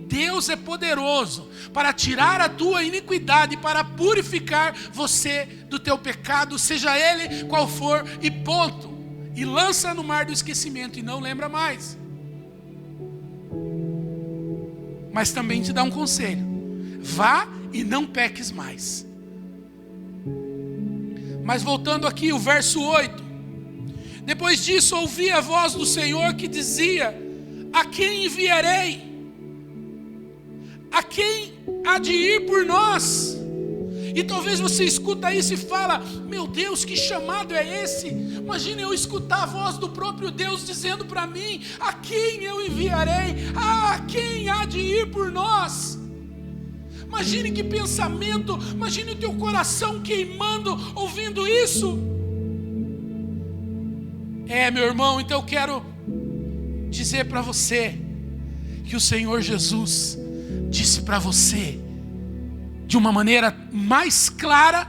Deus é poderoso para tirar a tua iniquidade, para purificar você do teu pecado, seja ele qual for, e ponto. E lança no mar do esquecimento e não lembra mais. Mas também te dá um conselho: vá e não peques mais. Mas voltando aqui, o verso 8. Depois disso ouvi a voz do Senhor que dizia: a quem enviarei? A quem há de ir por nós? E talvez você escuta isso e fala: meu Deus, que chamado é esse? Imagine eu escutar a voz do próprio Deus dizendo para mim: a quem eu enviarei? A quem há de ir por nós? Imagine que pensamento, imagine o teu coração queimando ouvindo isso. Meu irmão, então eu quero dizer para você que o Senhor Jesus disse para você de uma maneira mais clara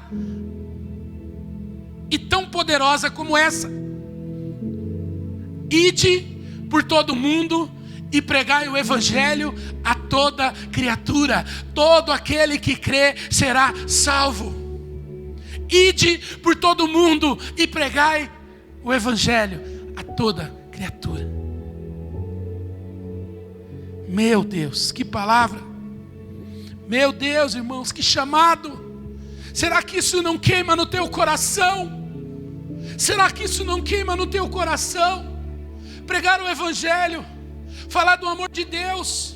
e tão poderosa como essa: ide por todo mundo e pregai o evangelho a toda criatura. Todo aquele que crê será salvo. Ide por todo mundo e pregai o evangelho a toda criatura. Meu Deus, que palavra! Meu Deus, irmãos, que chamado! Será que isso não queima no teu coração? Será que isso não queima no teu coração? Pregar o evangelho, falar do amor de Deus,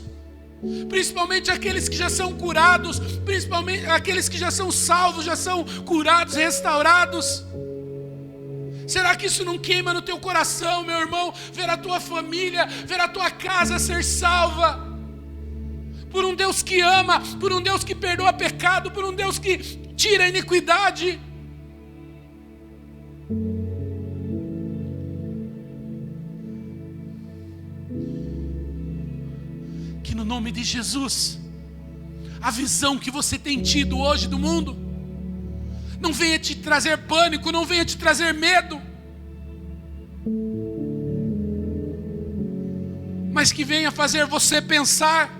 principalmente aqueles que já são curados, principalmente aqueles que já são salvos, já são curados, restaurados. Será que isso não queima no teu coração, meu irmão? Ver a tua família, ver a tua casa ser salva por um Deus que ama, por um Deus que perdoa pecado, por um Deus que tira a iniquidade. Que no nome de Jesus, a visão que você tem tido hoje do mundo não venha te trazer pânico, não venha te trazer medo, mas que venha fazer você pensar: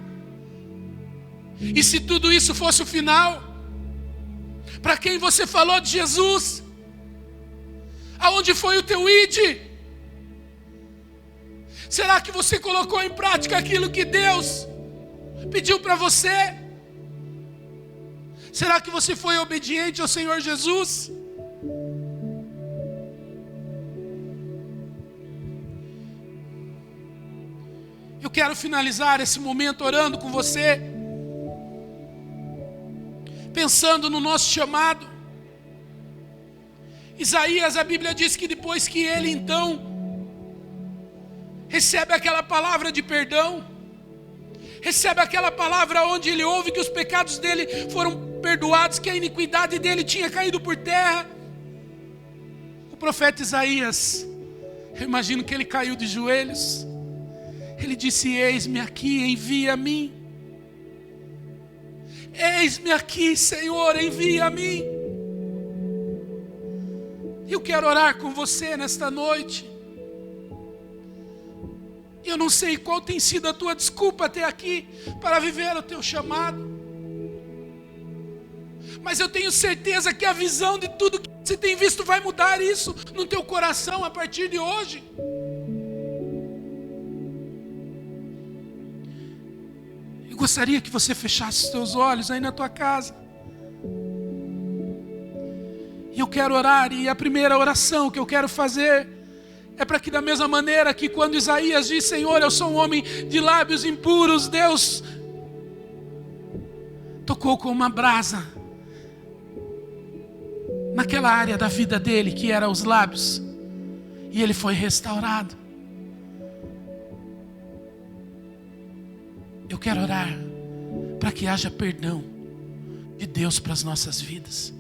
e se tudo isso fosse o final? Para quem você falou de Jesus? Aonde foi o teu ide? Será que você colocou em prática aquilo que Deus pediu para você? Será que você foi obediente ao Senhor Jesus? Eu quero finalizar esse momento orando com você, pensando no nosso chamado. Isaías, a Bíblia diz que depois que ele então recebe aquela palavra de perdão, recebe aquela palavra onde ele ouve que os pecados dele foram perdoados, que a iniquidade dele tinha caído por terra, o profeta Isaías, eu imagino que ele caiu de joelhos. Ele disse: eis-me aqui, envia a mim. Eis-me aqui, Senhor, envia a mim. Eu quero orar com você nesta noite. Eu não sei qual tem sido a tua desculpa até aqui para viver o teu chamado, mas eu tenho certeza que a visão de tudo que você tem visto vai mudar isso no teu coração a partir de hoje. Eu gostaria que você fechasse os teus olhos aí na tua casa. E eu quero orar, e a primeira oração que eu quero fazer é para que, da mesma maneira que quando Isaías diz: Senhor, eu sou um homem de lábios impuros, Deus tocou com uma brasa naquela área da vida dele que era os lábios, e ele foi restaurado. Eu quero orar para que haja perdão de Deus para as nossas vidas.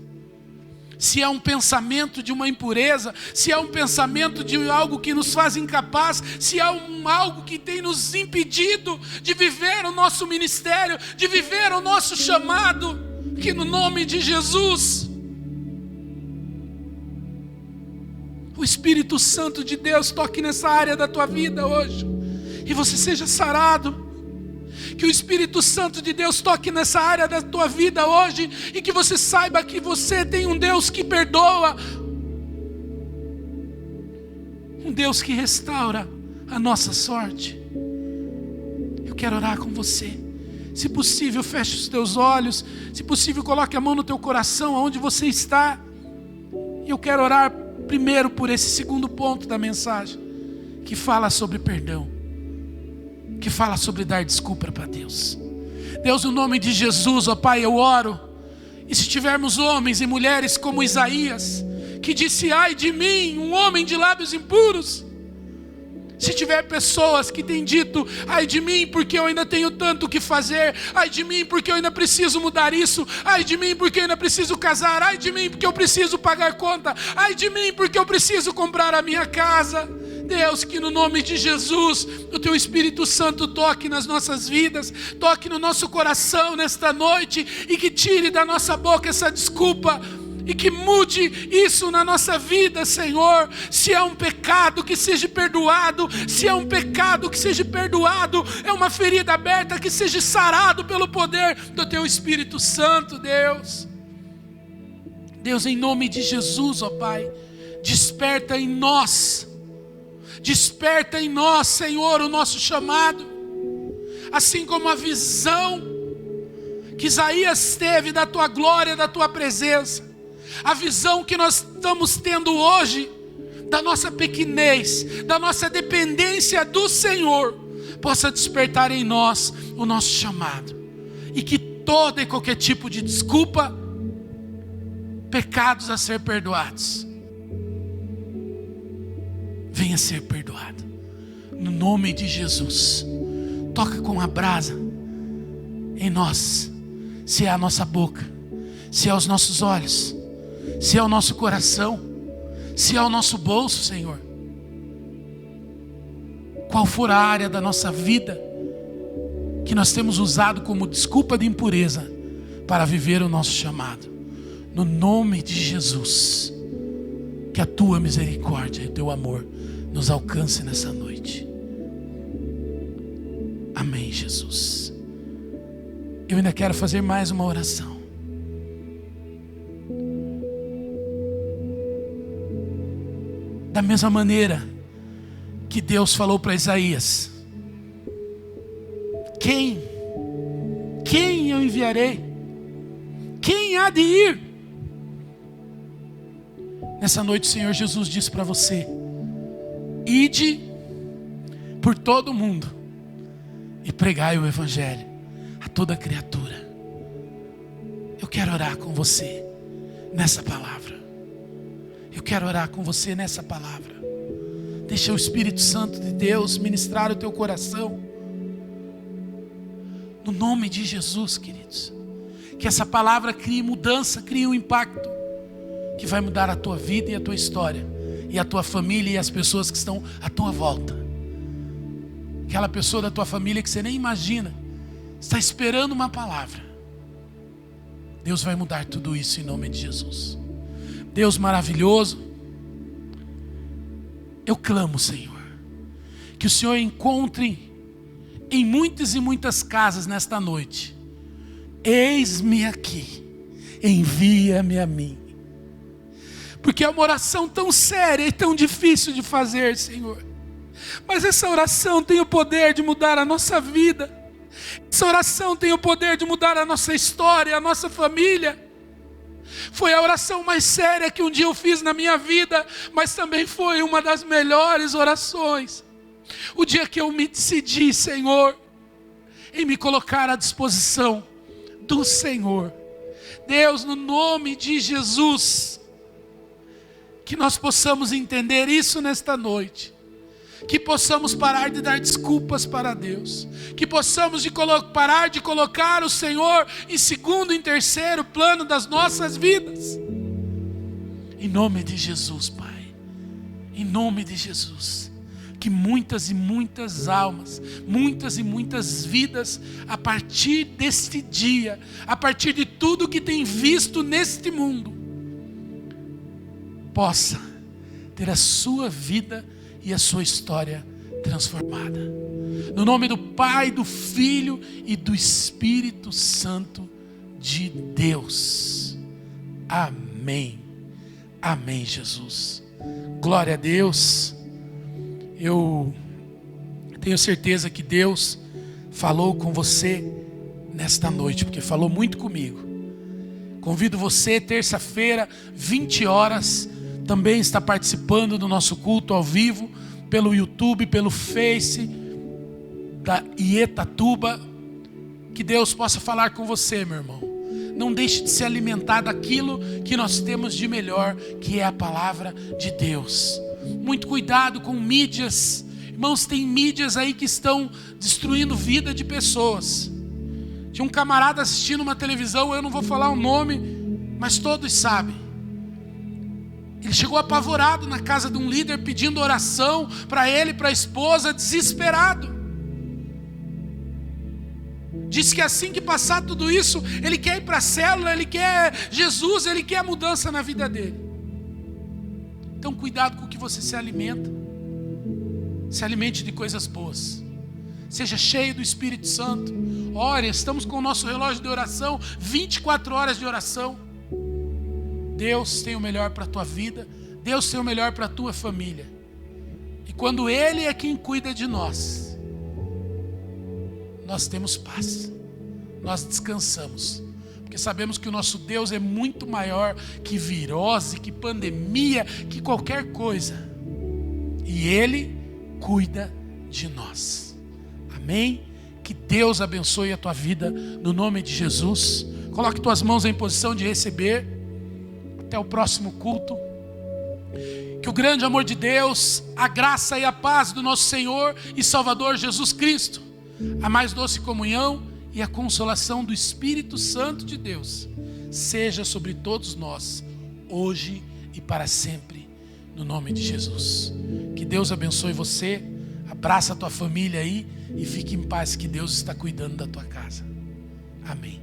Se há um pensamento de uma impureza, se há um pensamento de algo que nos faz incapaz, se há algo que tem nos impedido de viver o nosso ministério, de viver o nosso chamado, que no nome de Jesus, o Espírito Santo de Deus toque nessa área da tua vida hoje, e você seja sarado. Que o Espírito Santo de Deus toque nessa área da tua vida hoje, e que você saiba que você tem um Deus que perdoa, um Deus que restaura a nossa sorte. Eu quero orar com você. Se possível, feche os teus olhos. Se possível, coloque a mão no teu coração, aonde você está. E eu quero orar primeiro por esse segundo ponto da mensagem, que fala sobre perdão, que fala sobre dar desculpa para Deus. Deus, no nome de Jesus, ó Pai, eu oro. E se tivermos homens e mulheres como Isaías, que disse: ai de mim, um homem de lábios impuros. Se tiver pessoas que têm dito: ai de mim, porque eu ainda tenho tanto o que fazer. Ai de mim, porque eu ainda preciso mudar isso. Ai de mim, porque eu ainda preciso casar. Ai de mim, porque eu preciso pagar conta. Ai de mim, porque eu preciso comprar a minha casa. Deus, que no nome de Jesus, o Teu Espírito Santo toque nas nossas vidas, toque no nosso coração nesta noite e que tire da nossa boca essa desculpa e que mude isso na nossa vida, Senhor. Se é um pecado, que seja perdoado. Se é um pecado, que seja perdoado. É uma ferida aberta, que seja sarado pelo poder do Teu Espírito Santo, Deus. Deus, em nome de Jesus, ó Pai, desperta em nós, Senhor, o nosso chamado. Assim como a visão que Isaías teve da Tua glória, da Tua presença, a visão que nós estamos tendo hoje, da nossa pequenez, da nossa dependência do Senhor, possa despertar em nós o nosso chamado. E que todo e qualquer tipo de desculpa, pecados a ser perdoados, venha ser perdoado. No nome de Jesus, toca com a brasa em nós. Se é a nossa boca, se é os nossos olhos, se é o nosso coração, se é o nosso bolso, Senhor. Qual for a área da nossa vida que nós temos usado como desculpa de impureza para viver o nosso chamado. No nome de Jesus, que a Tua misericórdia e o Teu amor nos alcance nessa noite. Amém, Jesus. Eu ainda quero fazer mais uma oração. Da mesma maneira que Deus falou para Isaías: Quem eu enviarei? Quem há de ir? Nessa noite o Senhor Jesus disse para você: ide por todo o mundo e pregai o Evangelho a toda criatura. Eu quero orar com você nessa palavra. Eu quero orar com você nessa palavra. Deixa o Espírito Santo de Deus ministrar o teu coração. No nome de Jesus, queridos. Que essa palavra crie mudança, crie um impacto que vai mudar a tua vida e a tua história, e a tua família e as pessoas que estão à tua volta. Aquela pessoa da tua família que você nem imagina, está esperando uma palavra. Deus vai mudar tudo isso em nome de Jesus. Deus maravilhoso, eu clamo, Senhor, que o Senhor encontre em muitas e muitas casas nesta noite: eis-me aqui, envia-me a mim. Porque é uma oração tão séria e tão difícil de fazer, Senhor. Mas essa oração tem o poder de mudar a nossa vida. Essa oração tem o poder de mudar a nossa história, a nossa família. Foi a oração mais séria que um dia eu fiz na minha vida, mas também foi uma das melhores orações. O dia que eu me decidi, Senhor, em me colocar à disposição do Senhor. Deus, no nome de Jesus, que nós possamos entender isso nesta noite. Que possamos parar de dar desculpas para Deus. Que possamos parar de colocar o Senhor em segundo, em terceiro plano das nossas vidas. Em nome de Jesus, Pai. Em nome de Jesus. Que muitas e muitas almas, muitas e muitas vidas, a partir deste dia, a partir de tudo que tem visto neste mundo, possa ter a sua vida e a sua história transformada. No nome do Pai, do Filho e do Espírito Santo de Deus. Amém. Amém, Jesus. Glória a Deus. Eu tenho certeza que Deus falou com você nesta noite, porque falou muito comigo. Convido você, terça-feira, 20 horas, também está participando do nosso culto ao vivo, pelo YouTube, pelo Face da Ietatuba. Que Deus possa falar com você, meu irmão. Não deixe de se alimentar daquilo que nós temos de melhor, que é a palavra de Deus. Muito cuidado com mídias. Irmãos, tem mídias aí que estão destruindo vida de pessoas. Tinha um camarada assistindo uma televisão, eu não vou falar o nome, mas todos sabem. Ele chegou apavorado na casa de um líder, pedindo oração para ele e para a esposa, desesperado. Disse que assim que passar tudo isso, ele quer ir para a célula, ele quer Jesus, ele quer a mudança na vida dele. Então cuidado com o que você se alimenta. Se alimente de coisas boas. Seja cheio do Espírito Santo. Ore, estamos com o nosso relógio de oração, 24 horas de oração. Deus tem o melhor para a tua vida. Deus tem o melhor para a tua família. E quando Ele é quem cuida de nós, nós temos paz. Nós descansamos. Porque sabemos que o nosso Deus é muito maior que virose, que pandemia, que qualquer coisa. E Ele cuida de nós. Amém? Que Deus abençoe a tua vida no nome de Jesus. Coloque tuas mãos em posição de receber. Até o próximo culto. Que o grande amor de Deus, a graça e a paz do nosso Senhor e Salvador Jesus Cristo, a mais doce comunhão e a consolação do Espírito Santo de Deus, seja sobre todos nós, hoje e para sempre, no nome de Jesus. Que Deus abençoe você, abraça a tua família aí e fique em paz, que Deus está cuidando da tua casa. Amém.